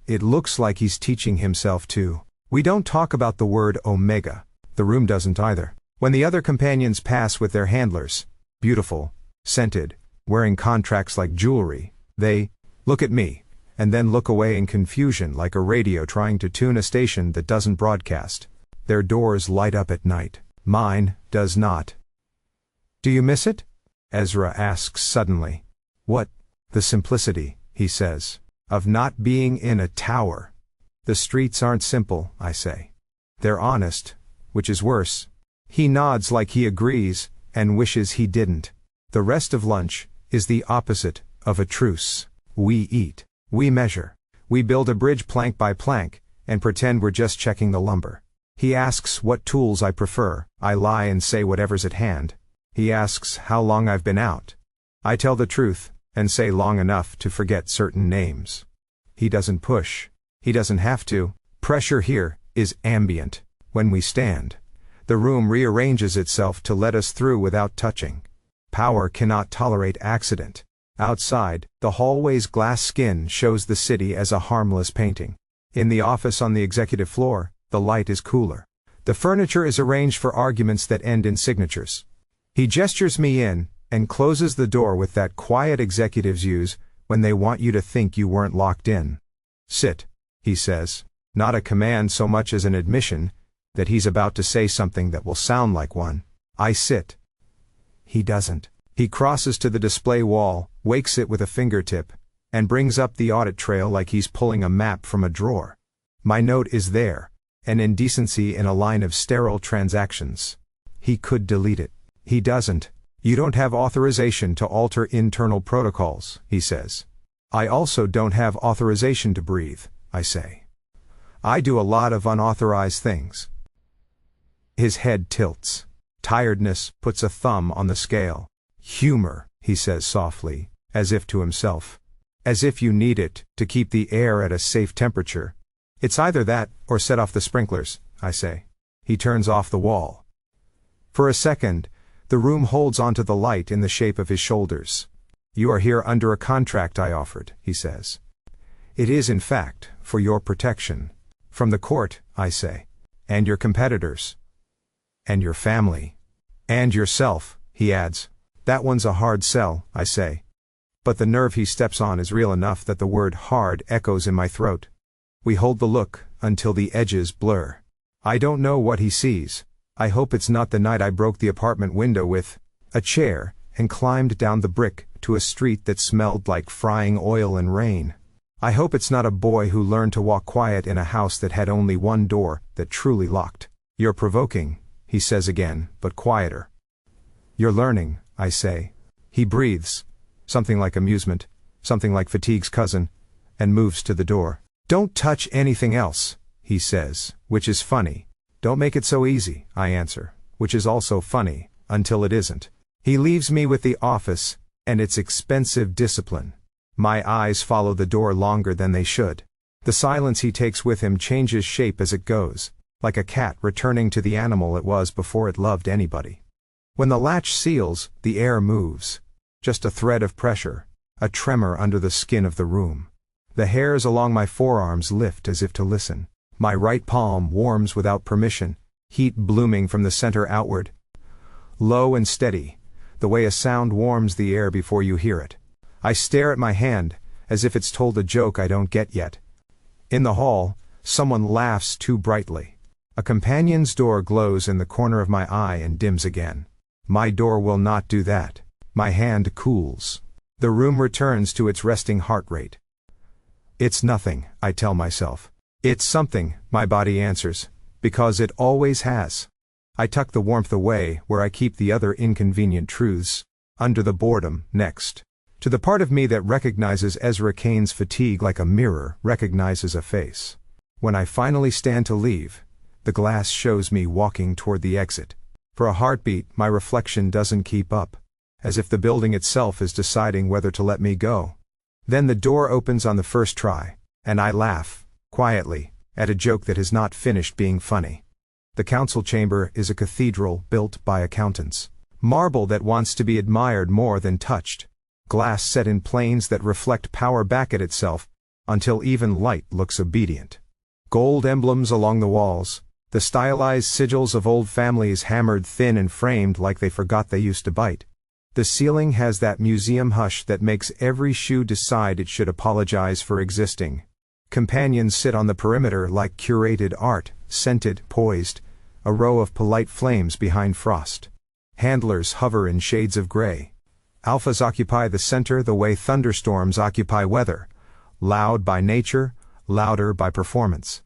It looks like he's teaching himself to. We don't talk about the word omega. The room doesn't either. When the other companions pass with their handlers, beautiful, scented, wearing contracts like jewelry, they look at me, and then look away in confusion like a radio trying to tune a station that doesn't broadcast. Their doors light up at night. Mine does not. Do you miss it? Ezra asks suddenly. What? The simplicity, he says, of not being in a tower. The streets aren't simple, I say. They're honest, which is worse. He nods like he agrees, and wishes he didn't. The rest of lunch is the opposite of a truce. We eat. We measure. We build a bridge plank by plank, and pretend we're just checking the lumber. He asks what tools I prefer. I lie and say whatever's at hand. He asks how long I've been out. I tell the truth, and say long enough to forget certain names. He doesn't push. He doesn't have to. Pressure here is ambient. When we stand, the room rearranges itself to let us through without touching. Power cannot tolerate accident. Outside, the hallway's glass skin shows the city as a harmless painting. In the office on the executive floor, the light is cooler. The furniture is arranged for arguments that end in signatures. He gestures me in, and closes the door with that quiet executives use when they want you to think you weren't locked in. Sit, he says, not a command so much as an admission that he's about to say something that will sound like one. I sit. He doesn't. He crosses to the display wall, wakes it with a fingertip, and brings up the audit trail like he's pulling a map from a drawer. My note is there, an indecency in a line of sterile transactions. He could delete it. He doesn't. You don't have authorization to alter internal protocols, he says. I also don't have authorization to breathe, I say. I do a lot of unauthorized things. His head tilts. Tiredness puts a thumb on the scale. Humor, he says softly, as if to himself. As if you need it to keep the air at a safe temperature. It's either that, or set off the sprinklers, I say. He turns off the wall. For a second, the room holds onto the light in the shape of his shoulders. You are here under a contract I offered, he says. It is in fact, for your protection. From the court, I say. And your competitors. And your family. And yourself, he adds. That one's a hard sell, I say. But the nerve he steps on is real enough that the word hard echoes in my throat. We hold the look, until the edges blur. I don't know what he sees. I hope it's not the night I broke the apartment window with a chair, and climbed down the brick, to a street that smelled like frying oil and rain. I hope it's not a boy who learned to walk quiet in a house that had only one door, that truly locked. You're provoking, he says again, but quieter. You're learning, I say. He breathes. Something like amusement, something like fatigue's cousin, and moves to the door. Don't touch anything else, he says, which is funny. Don't make it so easy, I answer, which is also funny, until it isn't. He leaves me with the office, and its expensive discipline. My eyes follow the door longer than they should. The silence he takes with him changes shape as it goes, like a cat returning to the animal it was before it loved anybody. When the latch seals, the air moves. Just a thread of pressure, a tremor under the skin of the room. The hairs along my forearms lift as if to listen. My right palm warms without permission, heat blooming from the center outward. Low and steady, the way a sound warms the air before you hear it. I stare at my hand, as if it's told a joke I don't get yet. In the hall, someone laughs too brightly. A companion's door glows in the corner of my eye and dims again. My door will not do that. My hand cools. The room returns to its resting heart rate. It's nothing, I tell myself. It's something, my body answers, because it always has. I tuck the warmth away where I keep the other inconvenient truths, under the boredom, next. To the part of me that recognizes Ezra Kane's fatigue like a mirror recognizes a face. When I finally stand to leave, the glass shows me walking toward the exit. For a heartbeat, my reflection doesn't keep up, as if the building itself is deciding whether to let me go. Then the door opens on the first try, and I laugh, quietly, at a joke that has not finished being funny. The council chamber is a cathedral built by accountants. Marble that wants to be admired more than touched. Glass set in planes that reflect power back at itself, until even light looks obedient. Gold emblems along the walls, the stylized sigils of old families hammered thin and framed like they forgot they used to bite. The ceiling has that museum hush that makes every shoe decide it should apologize for existing. Companions sit on the perimeter like curated art, scented, poised, a row of polite flames behind frost. Handlers hover in shades of gray. Alphas occupy the center the way thunderstorms occupy weather, loud by nature, louder by performance.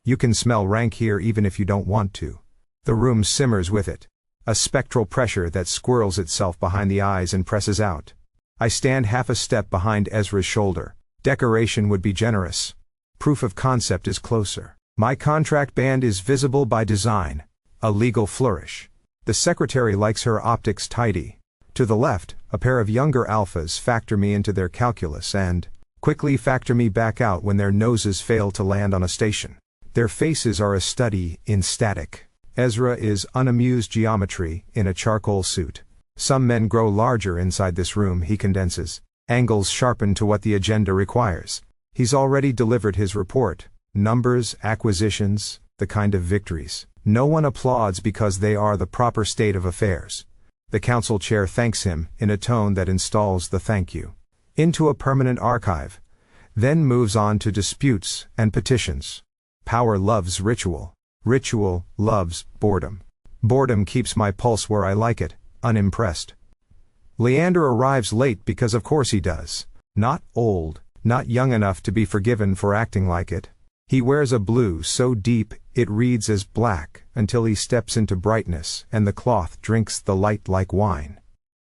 You can smell rank here even if you don't want to. The room simmers with it. A spectral pressure that squirrels itself behind the eyes and presses out. I stand half a step behind Ezra's shoulder. Decoration would be generous. Proof of concept is closer. My contract band is visible by design. A legal flourish. The secretary likes her optics tidy. To the left, a pair of younger alphas factor me into their calculus and quickly factor me back out when their noses fail to land on a station. Their faces are a study in static. Ezra is unamused geometry in a charcoal suit. Some men grow larger inside this room, he condenses. Angles sharpen to what the agenda requires. He's already delivered his report. Numbers, acquisitions, the kind of victories. No one applauds because they are the proper state of affairs. The council chair thanks him in a tone that installs the thank you into a permanent archive, then moves on to disputes and petitions. Power loves ritual. Ritual loves boredom. Boredom keeps my pulse where I like it, unimpressed. Leander arrives late because of course he does. Not old, not young enough to be forgiven for acting like it. He wears a blue so deep it reads as black until he steps into brightness and the cloth drinks the light like wine.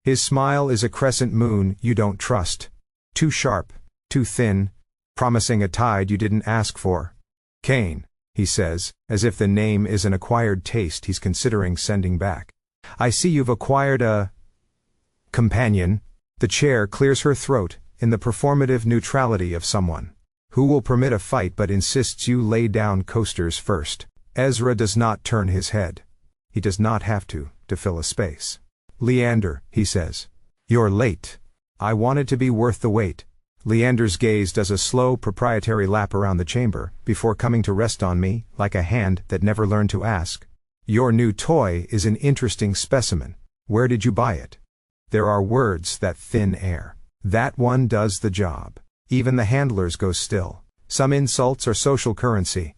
His smile is a crescent moon you don't trust. Too sharp, too thin, promising a tide you didn't ask for. Kane, he says, as if the name is an acquired taste he's considering sending back. I see you've acquired a companion. The chair clears her throat in the performative neutrality of someone who will permit a fight but insists you lay down coasters first. Ezra does not turn his head. He does not have to fill a space. Leander, he says. You're late. I wanted to be worth the wait. Leander's gaze does a slow proprietary lap around the chamber, before coming to rest on me, like a hand that never learned to ask. Your new toy is an interesting specimen. Where did you buy it? There are words that thin air. That one does the job. Even the handlers go still. Some insults are social currency.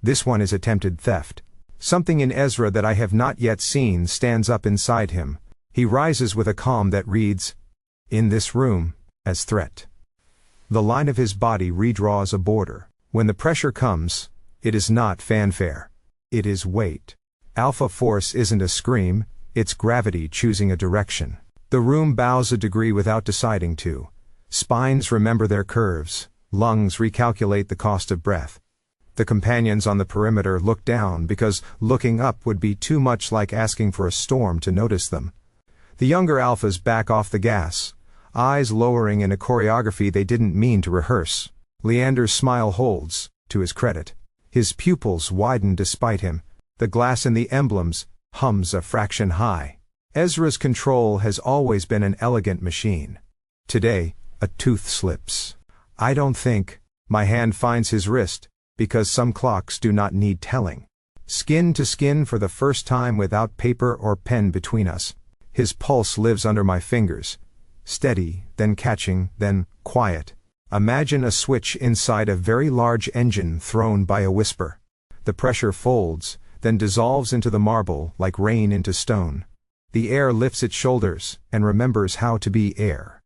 This one is attempted theft. Something in Ezra that I have not yet seen stands up inside him. He rises with a calm that reads, in this room, as threat. The line of his body redraws a border. When the pressure comes, it is not fanfare. It is weight. Alpha force isn't a scream, it's gravity choosing a direction. The room bows a degree without deciding to. Spines remember their curves, lungs recalculate the cost of breath. The companions on the perimeter look down because looking up would be too much like asking for a storm to notice them. The younger alphas back off the gas, eyes lowering in a choreography they didn't mean to rehearse. Leander's smile holds, to his credit. His pupils widen despite him. The glass in the emblems hums a fraction high. Ezra's control has always been an elegant machine. Today, a tooth slips. I don't think. My hand finds his wrist, because some clocks do not need telling. Skin to skin for the first time without paper or pen between us. His pulse lives under my fingers. Steady, then catching, then quiet. Imagine a switch inside a very large engine thrown by a whisper. The pressure folds, then dissolves into the marble like rain into stone. The air lifts its shoulders and remembers how to be air.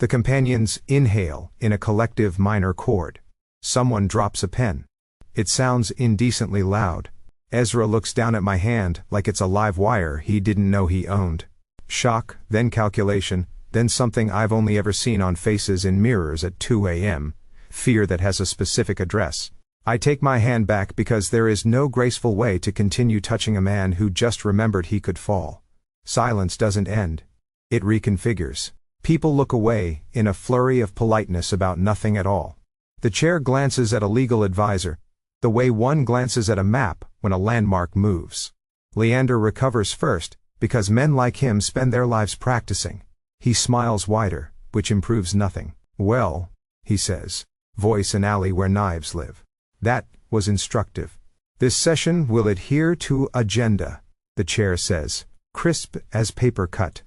The companions inhale in a collective minor chord. Someone drops a pen. It sounds indecently loud. Ezra looks down at my hand like it's a live wire he didn't know he owned. Shock, then calculation, then something I've only ever seen on faces in mirrors at 2 a.m. Fear that has a specific address. I take my hand back because there is no graceful way to continue touching a man who just remembered he could fall. Silence doesn't end. It reconfigures. People look away, in a flurry of politeness about nothing at all. The chair glances at a legal advisor, the way one glances at a map when a landmark moves. Leander recovers first, because men like him spend their lives practicing. He smiles wider, which improves nothing. Well, he says, voice an alley where knives live. That was instructive. This session will adhere to agenda, the chair says, crisp as paper cut.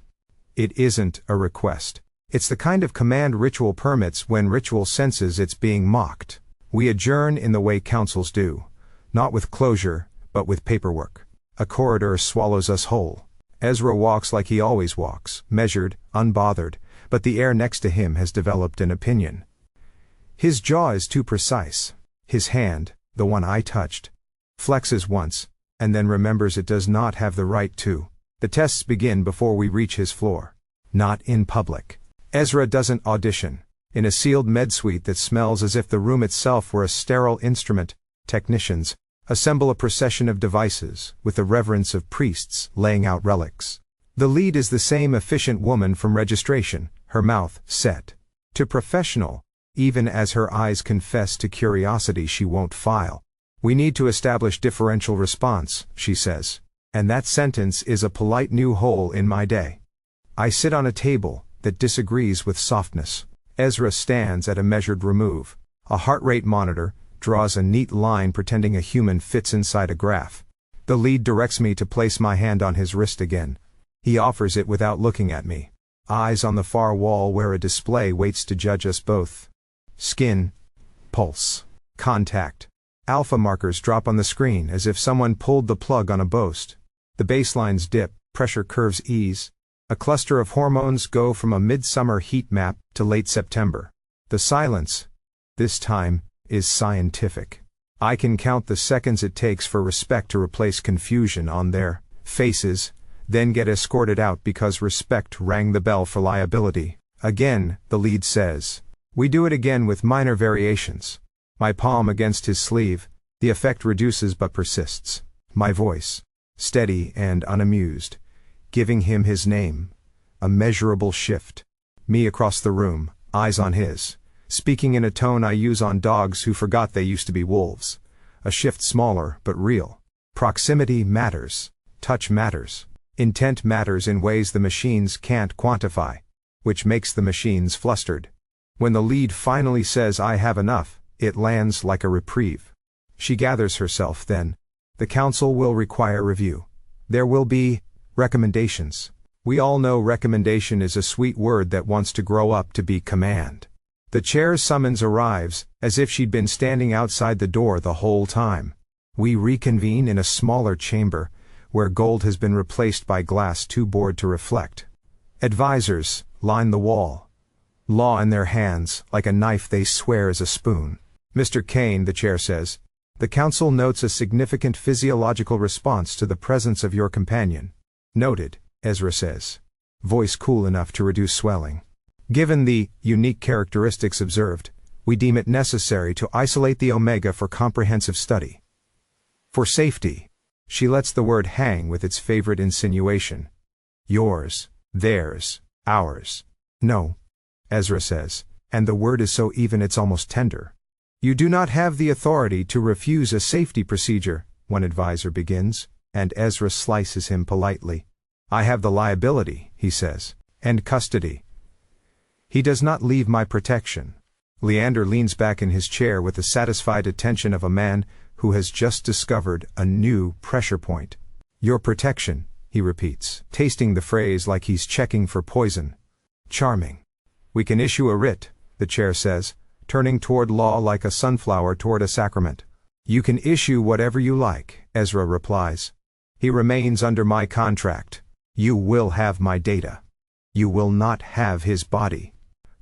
It isn't a request. It's the kind of command ritual permits when ritual senses it's being mocked. We adjourn in the way councils do. Not with closure, but with paperwork. A corridor swallows us whole. Ezra walks like he always walks, measured, unbothered, but the air next to him has developed an opinion. His jaw is too precise. His hand, the one I touched, flexes once, and then remembers it does not have the right to. The tests begin before we reach his floor. Not in public. Ezra doesn't audition. In a sealed med suite that smells as if the room itself were a sterile instrument, technicians assemble a procession of devices, with the reverence of priests laying out relics. The lead is the same efficient woman from registration, her mouth set to professional, even as her eyes confess to curiosity she won't file. We need to establish differential response, she says. And that sentence is a polite new hole in my day. I sit on a table that disagrees with softness. Ezra stands at a measured remove. A heart rate monitor draws a neat line pretending a human fits inside a graph. The lead directs me to place my hand on his wrist again. He offers it without looking at me. Eyes on the far wall where a display waits to judge us both. Skin, pulse, contact. Alpha markers drop on the screen as if someone pulled the plug on a boast. The baselines dip, pressure curves ease. A cluster of hormones go from a midsummer heat map to late September. The silence, this time, is scientific. I can count the seconds it takes for Respect to replace confusion on their faces, then get escorted out because Respect rang the bell for liability. Again, the lead says. We do it again with minor variations. My palm against his sleeve, the effect reduces but persists. My voice, steady and unamused, giving him his name. A measurable shift. Me across the room, eyes on his, speaking in a tone I use on dogs who forgot they used to be wolves. A shift smaller but real. Proximity matters. Touch matters. Intent matters in ways the machines can't quantify, which makes the machines flustered. When the lead finally says I have enough, it lands like a reprieve. She gathers herself then. The council will require review. There will be recommendations. We all know recommendation is a sweet word that wants to grow up to be command. The chair's summons arrives, as if she'd been standing outside the door the whole time. We reconvene in a smaller chamber, where gold has been replaced by glass too bored to reflect. Advisors line the wall. Law in their hands, like a knife they swear is a spoon. Mr. Kane, the chair says, the council notes a significant physiological response to the presence of your companion. Noted, Ezra says. Voice cool enough to reduce swelling. Given the unique characteristics observed, we deem it necessary to isolate the omega for comprehensive study. For safety. She lets the word hang with its favorite insinuation. Yours, theirs, ours. No, Ezra says, and the word is so even it's almost tender. You do not have the authority to refuse a safety procedure, one advisor begins, and Ezra slices him politely. I have the liability, he says, and custody. He does not leave my protection. Leander leans back in his chair with the satisfied attention of a man who has just discovered a new pressure point. Your protection, he repeats, tasting the phrase like he's checking for poison. Charming. We can issue a writ, the chair says, turning toward law like a sunflower toward a sacrament. You can issue whatever you like, Ezra replies. He remains under my contract. You will have my data. You will not have his body.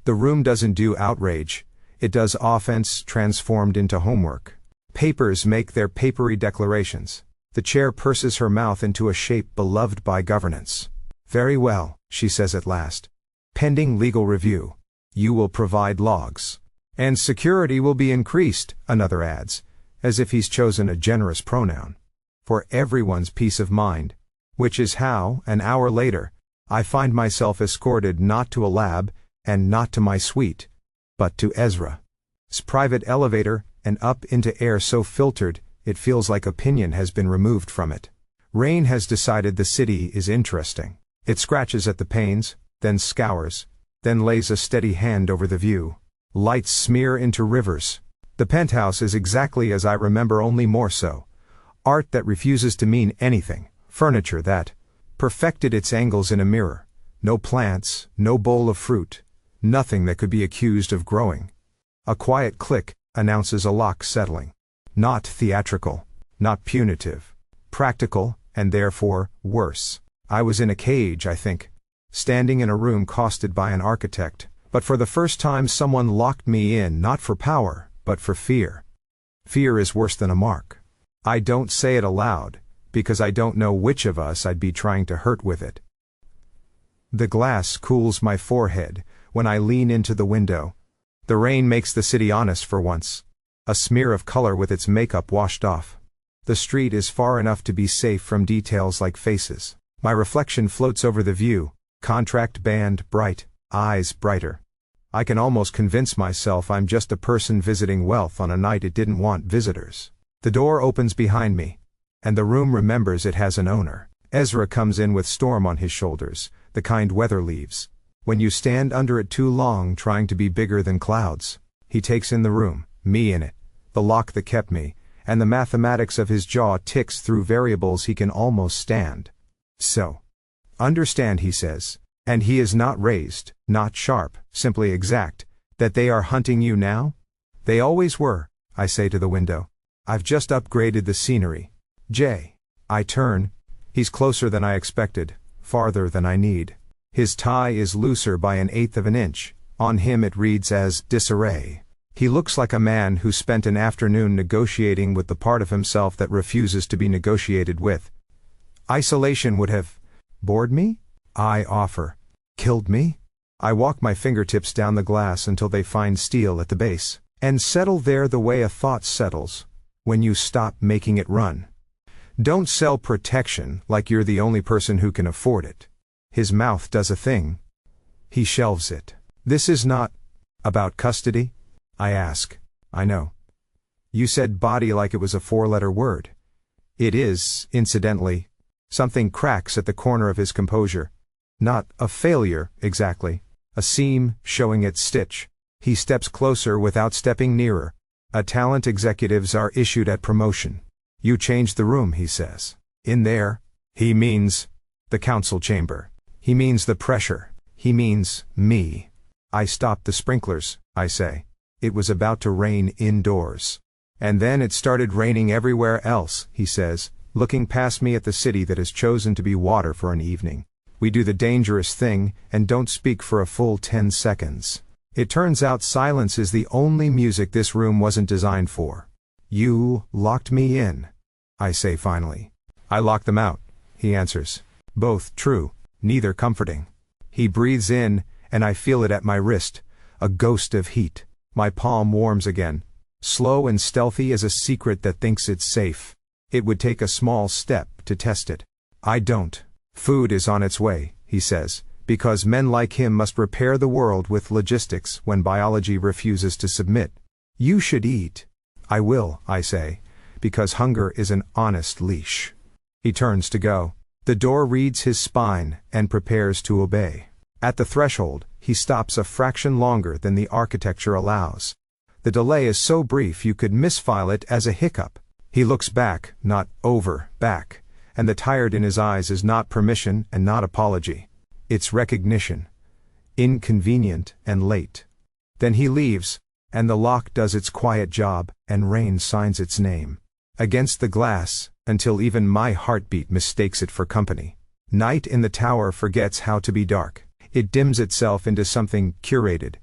The room doesn't do outrage. It does offense transformed into homework. Papers make their papery declarations. The chair purses her mouth into a shape beloved by governance. Very well, she says at last. Pending legal review. You will provide logs. And security will be increased, another adds, as if he's chosen a generous pronoun. For everyone's peace of mind. Which is how, an hour later, I find myself escorted not to a lab, and not to my suite, but to Ezra's private elevator, and up into air so filtered, it feels like opinion has been removed from it. Rain has decided the city is interesting. It scratches at the panes, then scours, then lays a steady hand over the view. Lights smear into rivers. The penthouse is exactly as I remember, only more so. Art that refuses to mean anything. Furniture that perfected its angles in a mirror. No plants, no bowl of fruit. Nothing that could be accused of growing. A quiet click announces a lock settling. Not theatrical, not punitive. Practical, and therefore, worse. I was in a cage, I think. Standing in a room costed by an architect, but for the first time someone locked me in not for power, but for fear. Fear is worse than a mark. I don't say it aloud, because I don't know which of us I'd be trying to hurt with it. The glass cools my forehead when I lean into the window. The rain makes the city honest for once. A smear of color with its makeup washed off. The street is far enough to be safe from details like faces. My reflection floats over the view, contract band bright, eyes brighter. I can almost convince myself I'm just a person visiting wealth on a night it didn't want visitors. The door opens behind me, and the room remembers it has an owner. Ezra comes in with storm on his shoulders, the kind weather leaves. When you stand under it too long trying to be bigger than clouds. He takes in the room, me in it, the lock that kept me, and the mathematics of his jaw ticks through variables he can almost stand. So. Understand, he says, and he is not raised, not sharp, simply exact, that they are hunting you now? They always were, I say to the window. I've just upgraded the scenery. Jay. I turn. He's closer than I expected, farther than I need. His tie is looser by 1/8 of an inch. On him it reads as disarray. He looks like a man who spent an afternoon negotiating with the part of himself that refuses to be negotiated with. Isolation would have bored me? I offer. Killed me? I walk my fingertips down the glass until they find steel at the base, and settle there the way a thought settles, when you stop making it run. Don't sell protection like you're the only person who can afford it. His mouth does a thing. He shelves it. This is not about custody? I ask. I know. You said body like it was a four-letter word. It is, incidentally. Something cracks at the corner of his composure. Not a failure, exactly. A seam showing its stitch. He steps closer without stepping nearer. A talent executives are issued at promotion. You changed the room, he says. In there, he means the council chamber. He means the pressure. He means me. I stopped the sprinklers, I say. It was about to rain indoors. And then it started raining everywhere else, he says, looking past me at the city that has chosen to be water for an evening. We do the dangerous thing and don't speak for a full 10 seconds. It turns out silence is the only music this room wasn't designed for. You locked me in, I say finally. I locked them out, he answers. Both true, neither comforting. He breathes in, and I feel it at my wrist, a ghost of heat. My palm warms again, slow and stealthy as a secret that thinks it's safe. It would take a small step to test it. I don't. Food is on its way, he says, because men like him must repair the world with logistics when biology refuses to submit. You should eat. I will, I say, because hunger is an honest leash. He turns to go. The door reads his spine and prepares to obey. At the threshold, he stops a fraction longer than the architecture allows. The delay is so brief you could misfile it as a hiccup. He looks back, not over, back, and the tired in his eyes is not permission and not apology. It's recognition. Inconvenient and late. Then he leaves, and the lock does its quiet job, and rain signs its name against the glass, until even my heartbeat mistakes it for company. Night in the tower forgets how to be dark. It dims itself into something curated.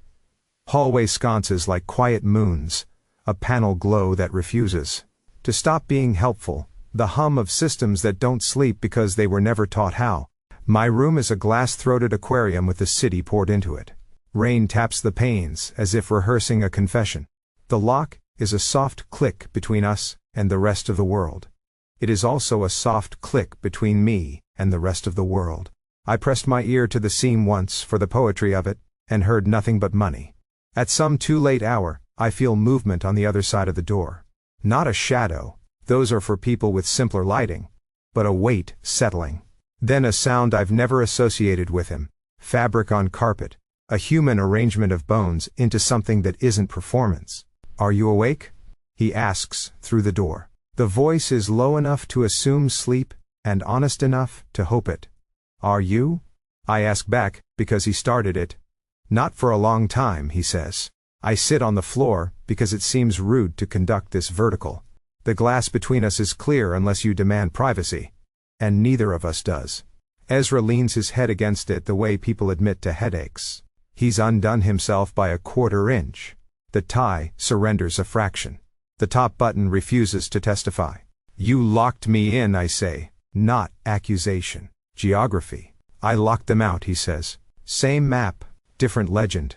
Hallway sconces like quiet moons, a panel glow that refuses to stop being helpful, the hum of systems that don't sleep because they were never taught how. My room is a glass-throated aquarium with the city poured into it. Rain taps the panes as if rehearsing a confession. The lock is a soft click between us and the rest of the world. It is also a soft click between me and the rest of the world. I pressed my ear to the seam once for the poetry of it, and heard nothing but money. At some too late hour, I feel movement on the other side of the door. Not a shadow, those are for people with simpler lighting, but a weight settling. Then a sound I've never associated with him. Fabric on carpet, a human arrangement of bones into something that isn't performance. Are you awake? He asks through the door. The voice is low enough to assume sleep, and honest enough to hope it. Are you? I ask back, because he started it. Not for a long time, he says. I sit on the floor, because it seems rude to conduct this vertical. The glass between us is clear unless you demand privacy. And neither of us does. Ezra leans his head against it the way people admit to headaches. He's undone himself by a quarter inch. The tie surrenders a fraction. The top button refuses to testify. You locked me in, I say, not accusation. Geography. I locked them out, he says. Same map, different legend.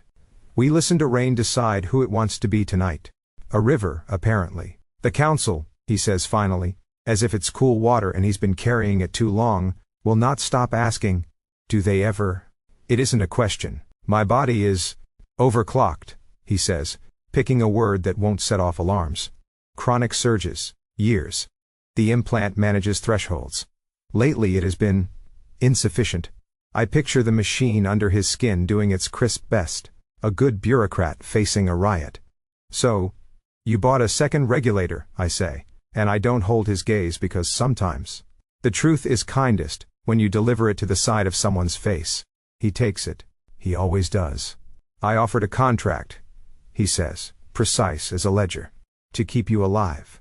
We listen to rain decide who it wants to be tonight. A river, apparently. The council, he says finally, as if it's cool water and he's been carrying it too long, will not stop asking, do they ever? It isn't a question. My body is overclocked, he says, picking a word that won't set off alarms. Chronic surges. Years. The implant manages thresholds. Lately it has been insufficient. I picture the machine under his skin doing its crisp best, a good bureaucrat facing a riot. So, you bought a second regulator, I say, and I don't hold his gaze because sometimes the truth is kindest when you deliver it to the side of someone's face. He takes it. He always does. I offered a contract, he says, precise as a ledger, to keep you alive.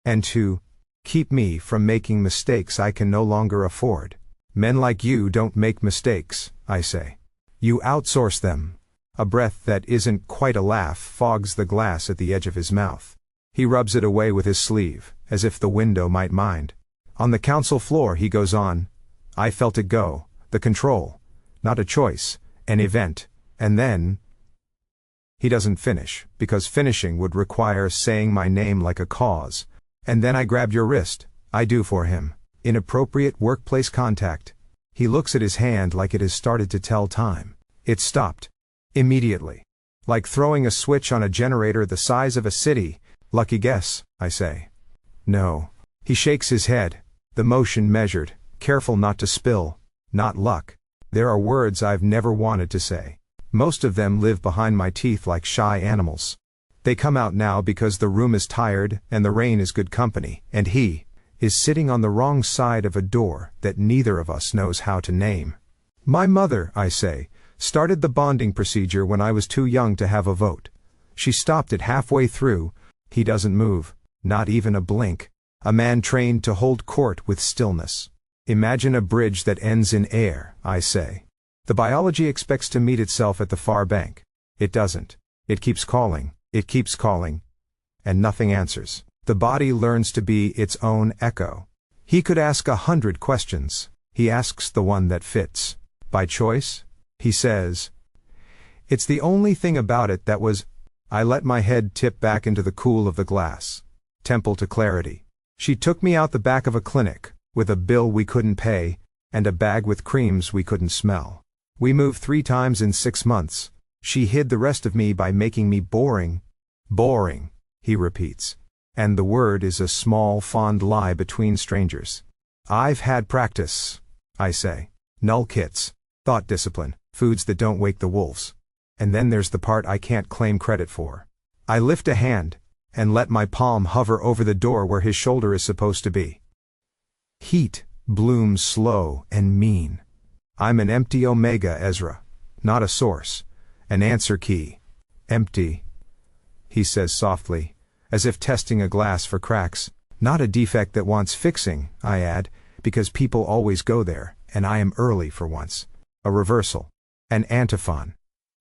And to keep me from making mistakes I can no longer afford. Men like you don't make mistakes, I say. You outsource them. A breath that isn't quite a laugh fogs the glass at the edge of his mouth. He rubs it away with his sleeve, as if the window might mind. On the council floor he goes on. I felt it go, the control. Not a choice, an event, and then... He doesn't finish, because finishing would require saying my name like a cause. And then I grabbed your wrist, I do for him. Inappropriate workplace contact. He looks at his hand like it has started to tell time. It stopped. Immediately. Like throwing a switch on a generator the size of a city. Lucky guess, I say. No. He shakes his head. The motion measured, careful not to spill. Not luck. There are words I've never wanted to say. Most of them live behind my teeth like shy animals. They come out now because the room is tired and the rain is good company, and he is sitting on the wrong side of a door that neither of us knows how to name. My mother, I say, started the bonding procedure when I was too young to have a vote. She stopped it halfway through. He doesn't move, not even a blink. A man trained to hold court with stillness. Imagine a bridge that ends in air, I say. The biology expects to meet itself at the far bank. It doesn't. It keeps calling, and nothing answers. The body learns to be its own echo. He could ask 100 questions. He asks the one that fits. By choice? He says. It's the only thing about it that was... I let my head tip back into the cool of the glass. Temple to clarity. She took me out the back of a clinic, with a bill we couldn't pay, and a bag with creams we couldn't smell. We moved 3 times in 6 months. She hid the rest of me by making me boring. Boring, he repeats. And the word is a small fond lie between strangers. I've had practice, I say. Null kits, thought discipline, foods that don't wake the wolves. And then there's the part I can't claim credit for. I lift a hand, and let my palm hover over the door where his shoulder is supposed to be. Heat blooms slow and mean. I'm an empty omega, Ezra. Not a source. An answer key. Empty, he says softly, as if testing a glass for cracks. Not a defect that wants fixing, I add, because people always go there, and I am early for once. A reversal. An antiphon.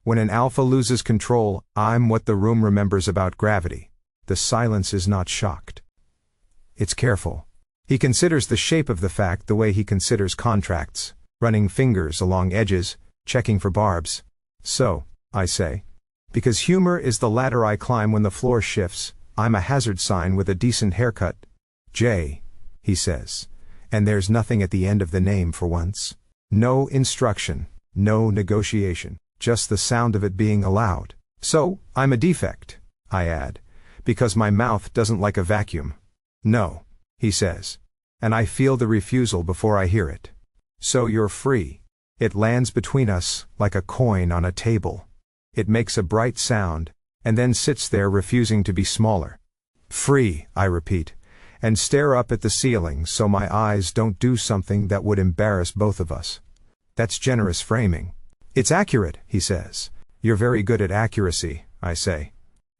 When an alpha loses control, I'm what the room remembers about gravity. The silence is not shocked. It's careful. He considers the shape of the fact the way he considers contracts, running fingers along edges, checking for barbs. So, I say. Because humor is the ladder I climb when the floor shifts, I'm a hazard sign with a decent haircut. J, he says. And there's nothing at the end of the name for once. No instruction, no negotiation, just the sound of it being allowed. So, I'm a defect, I add, because my mouth doesn't like a vacuum. No, he says. And I feel the refusal before I hear it. So you're free. It lands between us, like a coin on a table. It makes a bright sound, and then sits there refusing to be smaller. Free, I repeat, and stare up at the ceiling so my eyes don't do something that would embarrass both of us. That's generous framing. It's accurate, he says. You're very good at accuracy, I say.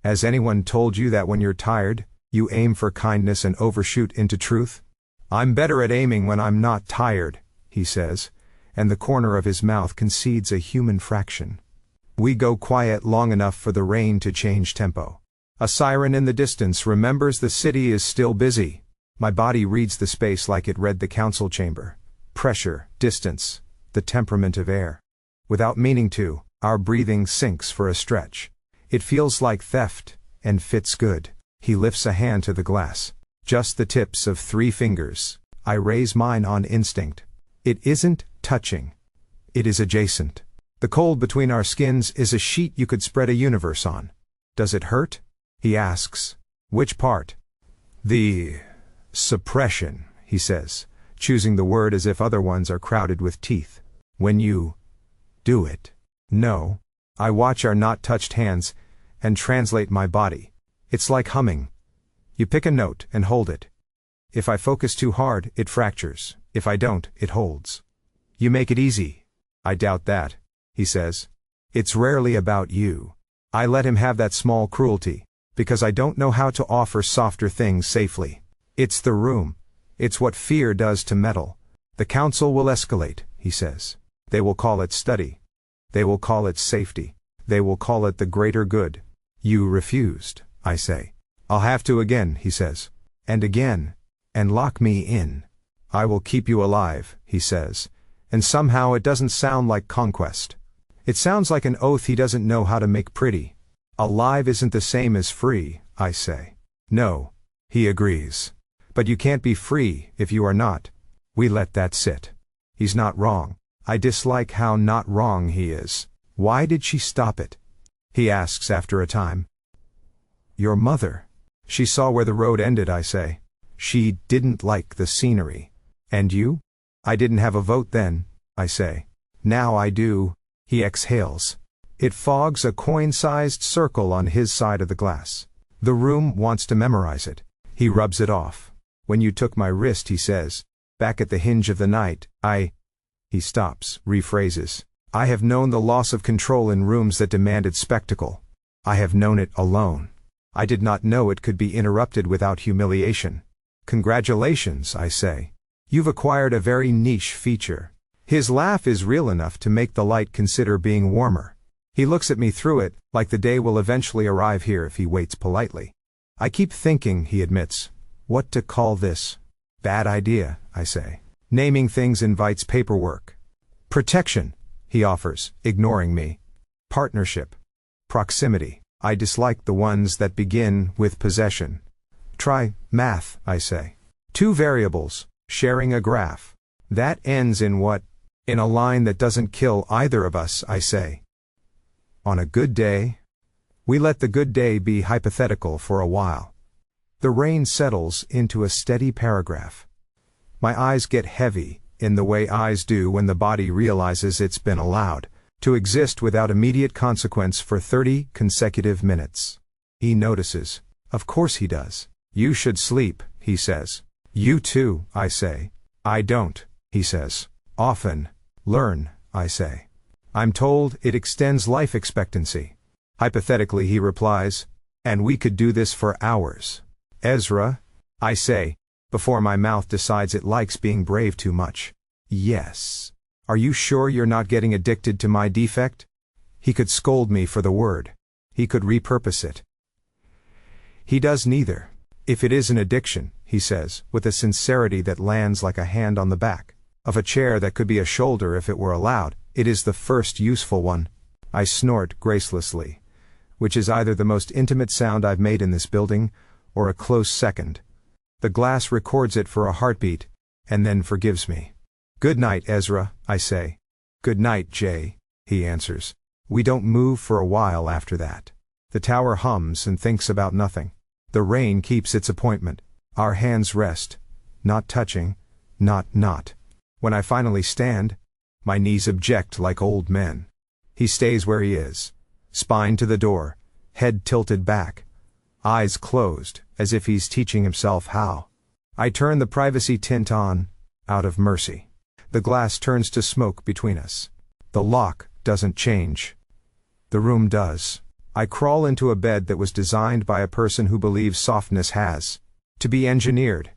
Has anyone told you that when you're tired, you aim for kindness and overshoot into truth? I'm better at aiming when I'm not tired, he says, and the corner of his mouth concedes a human fraction. We go quiet long enough for the rain to change tempo. A siren in the distance remembers the city is still busy. My body reads the space like it read the council chamber. Pressure, distance, the temperament of air. Without meaning to, our breathing sinks for a stretch. It feels like theft, and fits good. He lifts a hand to the glass. Just the tips of 3 fingers. I raise mine on instinct. It isn't touching. It is adjacent. The cold between our skins is a sheet you could spread a universe on. Does it hurt? He asks. Which part? The suppression, he says, choosing the word as if other ones are crowded with teeth. When you do it. No. I watch our not touched hands and translate my body. It's like humming. You pick a note and hold it. If I focus too hard, it fractures. If I don't, it holds. You make it easy. I doubt that, he says. It's rarely about you. I let him have that small cruelty, because I don't know how to offer softer things safely. It's the room. It's what fear does to metal. The council will escalate, he says. They will call it study. They will call it safety. They will call it the greater good. You refused, I say. I'll have to again, he says. And again. And lock me in. I will keep you alive, he says. And somehow it doesn't sound like conquest. It sounds like an oath he doesn't know how to make pretty. Alive isn't the same as free, I say. No. He agrees. But you can't be free if you are not. We let that sit. He's not wrong. I dislike how not wrong he is. Why did she stop it? He asks after a time. Your mother. She saw where the road ended, I say. She didn't like the scenery. And you? I didn't have a vote then, I say. Now I do. He exhales. It fogs a coin-sized circle on his side of the glass. The room wants to memorize it. He rubs it off. When you took my wrist, he says, back at the hinge of the night, He stops, rephrases. I have known the loss of control in rooms that demanded spectacle. I have known it alone. I did not know it could be interrupted without humiliation. Congratulations, I say. You've acquired a very niche feature. His laugh is real enough to make the light consider being warmer. He looks at me through it, like the day will eventually arrive here if he waits politely. I keep thinking, he admits. What to call this? Bad idea, I say. Naming things invites paperwork. Protection, he offers, ignoring me. Partnership. Proximity. I dislike the ones that begin with possession. Try math, I say. 2 variables, sharing a graph. That ends in what? In a line that doesn't kill either of us, I say. On a good day? We let the good day be hypothetical for a while. The rain settles into a steady paragraph. My eyes get heavy, in the way eyes do when the body realizes it's been allowed to exist without immediate consequence for 30 consecutive minutes. He notices. Of course he does. You should sleep, he says. You too, I say. I don't, he says. Often. Learn, I say. I'm told it extends life expectancy. Hypothetically, he replies. And we could do this for hours. Ezra, I say, before my mouth decides it likes being brave too much. Yes. Are you sure you're not getting addicted to my defect? He could scold me for the word. He could repurpose it. He does neither. If it is an addiction, he says, with a sincerity that lands like a hand on the back of a chair that could be a shoulder if it were allowed, it is the first useful one. I snort gracelessly, which is either the most intimate sound I've made in this building, or a close second. The glass records it for a heartbeat, and then forgives me. Good night, Ezra, I say. Good night, Jay, he answers. We don't move for a while after that. The tower hums and thinks about nothing. The rain keeps its appointment. Our hands rest. Not touching. Not. When I finally stand, my knees object like old men. He stays where he is. Spine to the door. Head tilted back. Eyes closed, as if he's teaching himself how. I turn the privacy tint on, out of mercy. The glass turns to smoke between us. The lock doesn't change. The room does. I crawl into a bed that was designed by a person who believes softness has to be engineered.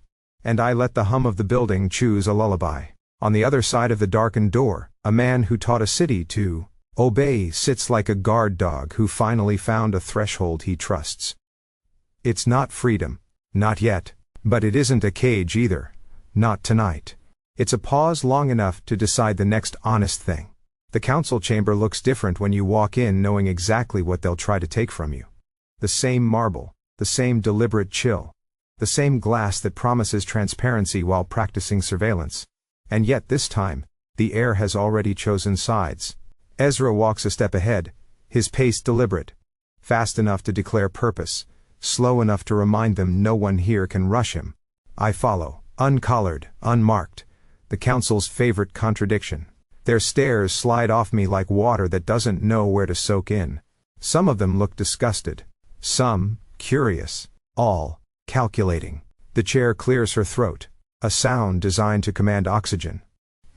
And I let the hum of the building choose a lullaby. On the other side of the darkened door, a man who taught a city to obey sits like a guard dog who finally found a threshold he trusts. It's not freedom. Not yet. But it isn't a cage either. Not tonight. It's a pause long enough to decide the next honest thing. The council chamber looks different when you walk in knowing exactly what they'll try to take from you. The same marble, the same deliberate chill, the same glass that promises transparency while practicing surveillance. And yet this time, the air has already chosen sides. Ezra walks a step ahead, his pace deliberate, fast enough to declare purpose, slow enough to remind them no one here can rush him. I follow, uncollared, unmarked, the council's favorite contradiction. Their stares slide off me like water that doesn't know where to soak in. Some of them look disgusted. Some, curious. All, calculating. The chair clears her throat. A sound designed to command oxygen.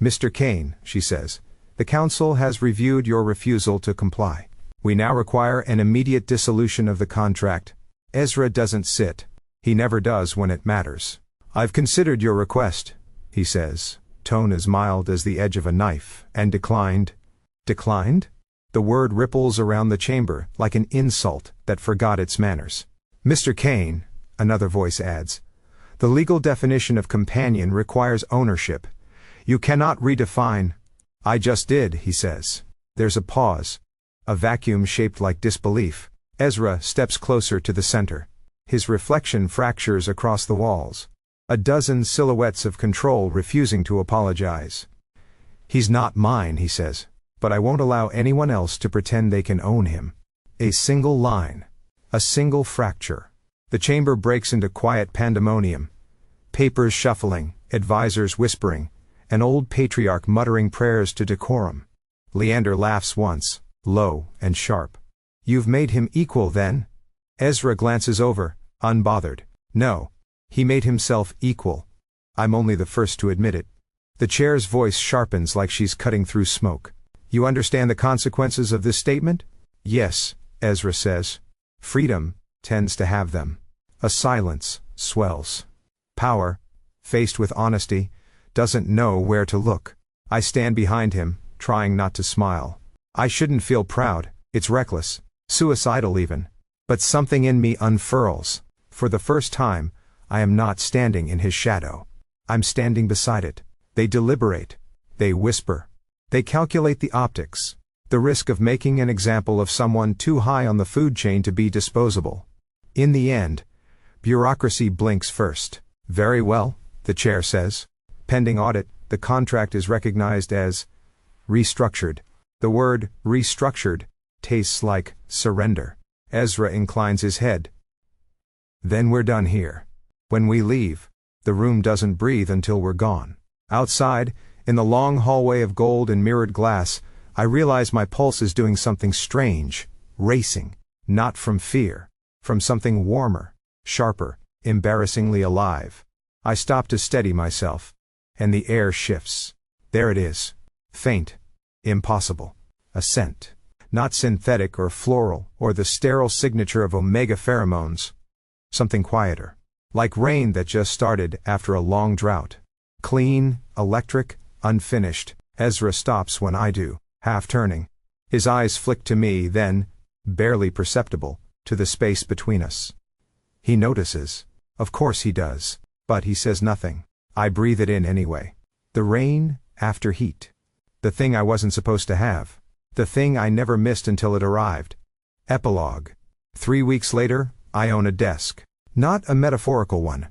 Mr. Kane, she says, the council has reviewed your refusal to comply. We now require an immediate dissolution of the contract. Ezra doesn't sit. He never does when it matters. I've considered your request, he says, tone as mild as the edge of a knife, and declined. Declined? The word ripples around the chamber like an insult that forgot its manners. Mr. Kane, another voice adds, the legal definition of companion requires ownership. You cannot redefine. I just did, he says. There's a pause. A vacuum shaped like disbelief. Ezra steps closer to the center. His reflection fractures across the walls. A dozen silhouettes of control refusing to apologize. He's not mine, he says, but I won't allow anyone else to pretend they can own him. A single line. A single fracture. The chamber breaks into quiet pandemonium. Papers shuffling, advisors whispering, an old patriarch muttering prayers to decorum. Leander laughs once, low and sharp. You've made him equal then? Ezra glances over, unbothered. No. He made himself equal. I'm only the first to admit it. The chair's voice sharpens like she's cutting through smoke. You understand the consequences of this statement? Yes, Ezra says. Freedom tends to have them. A silence swells. Power, faced with honesty, doesn't know where to look. I stand behind him, trying not to smile. I shouldn't feel proud, it's reckless, suicidal even. But something in me unfurls. For the first time, I am not standing in his shadow. I'm standing beside it. They deliberate. They whisper. They calculate the optics. The risk of making an example of someone too high on the food chain to be disposable. In the end, bureaucracy blinks first. Very well, the chair says. Pending audit, the contract is recognized as restructured. The word restructured tastes like surrender. Ezra inclines his head. Then we're done here. When we leave, the room doesn't breathe until we're gone. Outside, in the long hallway of gold and mirrored glass, I realize my pulse is doing something strange, racing, not from fear, from something warmer, sharper, embarrassingly alive. I stop to steady myself, and the air shifts. There it is. Faint. Impossible. A scent. Not synthetic or floral or the sterile signature of omega pheromones. Something quieter. Like rain that just started after a long drought. Clean, electric, unfinished. Ezra stops when I do, half turning. His eyes flick to me, then, barely perceptible, to the space between us. He notices. Of course he does. But he says nothing. I breathe it in anyway. The rain, after heat. The thing I wasn't supposed to have. The thing I never missed until it arrived. Epilogue. 3 weeks later, I own a desk. Not a metaphorical one.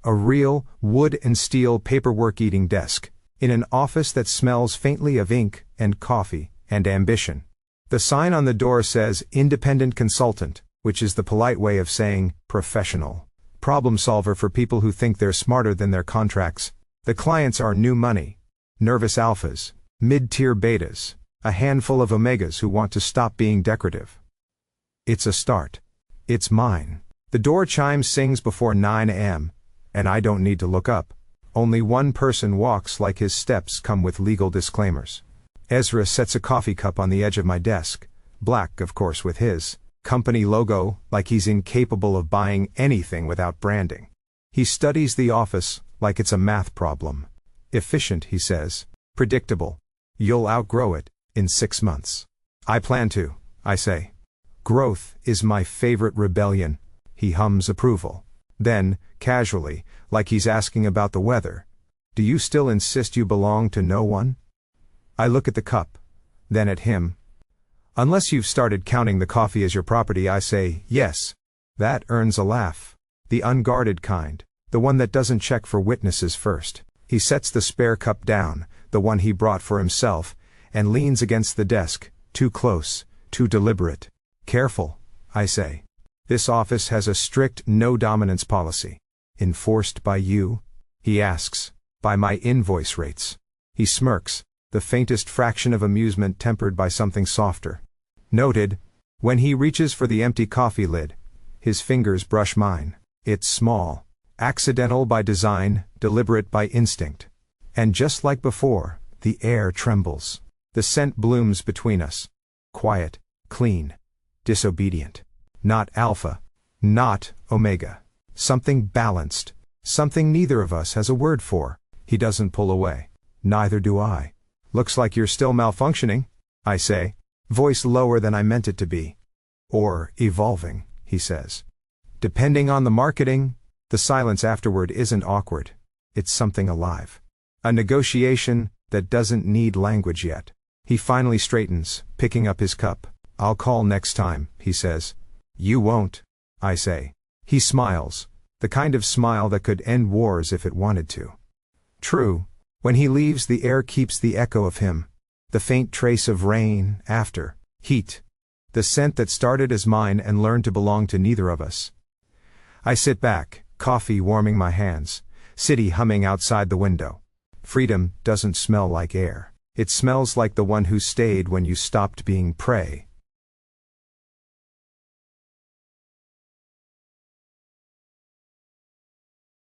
A real, wood and steel paperwork-eating desk. In an office that smells faintly of ink, and coffee, and ambition. The sign on the door says Independent Consultant, which is the polite way of saying professional. Problem solver for people who think they're smarter than their contracts. The clients are new money. Nervous alphas. Mid-tier betas. A handful of omegas who want to stop being decorative. It's a start. It's mine. The door chime sings before 9 a.m., and I don't need to look up. Only one person walks like his steps come with legal disclaimers. Ezra sets a coffee cup on the edge of my desk, black of course with his company logo, like he's incapable of buying anything without branding. He studies the office like it's a math problem. Efficient, he says. Predictable. You'll outgrow it in 6 months. I plan to, I say. Growth is my favorite rebellion. He hums approval. Then, casually, like he's asking about the weather, do you still insist you belong to no one? I look at the cup, then at him. Unless you've started counting the coffee as your property, I say, yes. That earns a laugh. The unguarded kind, the one that doesn't check for witnesses first. He sets the spare cup down, the one he brought for himself, and leans against the desk, too close, too deliberate. Careful, I say. This office has a strict no-dominance policy. Enforced by you? He asks. By my invoice rates. He smirks, the faintest fraction of amusement tempered by something softer. Noted. When he reaches for the empty coffee lid, his fingers brush mine. It's small. Accidental by design, deliberate by instinct. And just like before, the air trembles. The scent blooms between us. Quiet, clean, disobedient. Not alpha. Not omega. Something balanced. Something neither of us has a word for. He doesn't pull away. Neither do I. Looks like you're still malfunctioning, I say. Voice lower than I meant it to be. Or, evolving, he says. Depending on the marketing, the silence afterward isn't awkward. It's something alive. A negotiation that doesn't need language yet. He finally straightens, picking up his cup. I'll call next time, he says. You won't, I say. He smiles, the kind of smile that could end wars if it wanted to. True, when he leaves the air keeps the echo of him. The faint trace of rain, after, heat. The scent that started as mine and learned to belong to neither of us. I sit back, coffee warming my hands, city humming outside the window. Freedom doesn't smell like air. It smells like the one who stayed when you stopped being prey.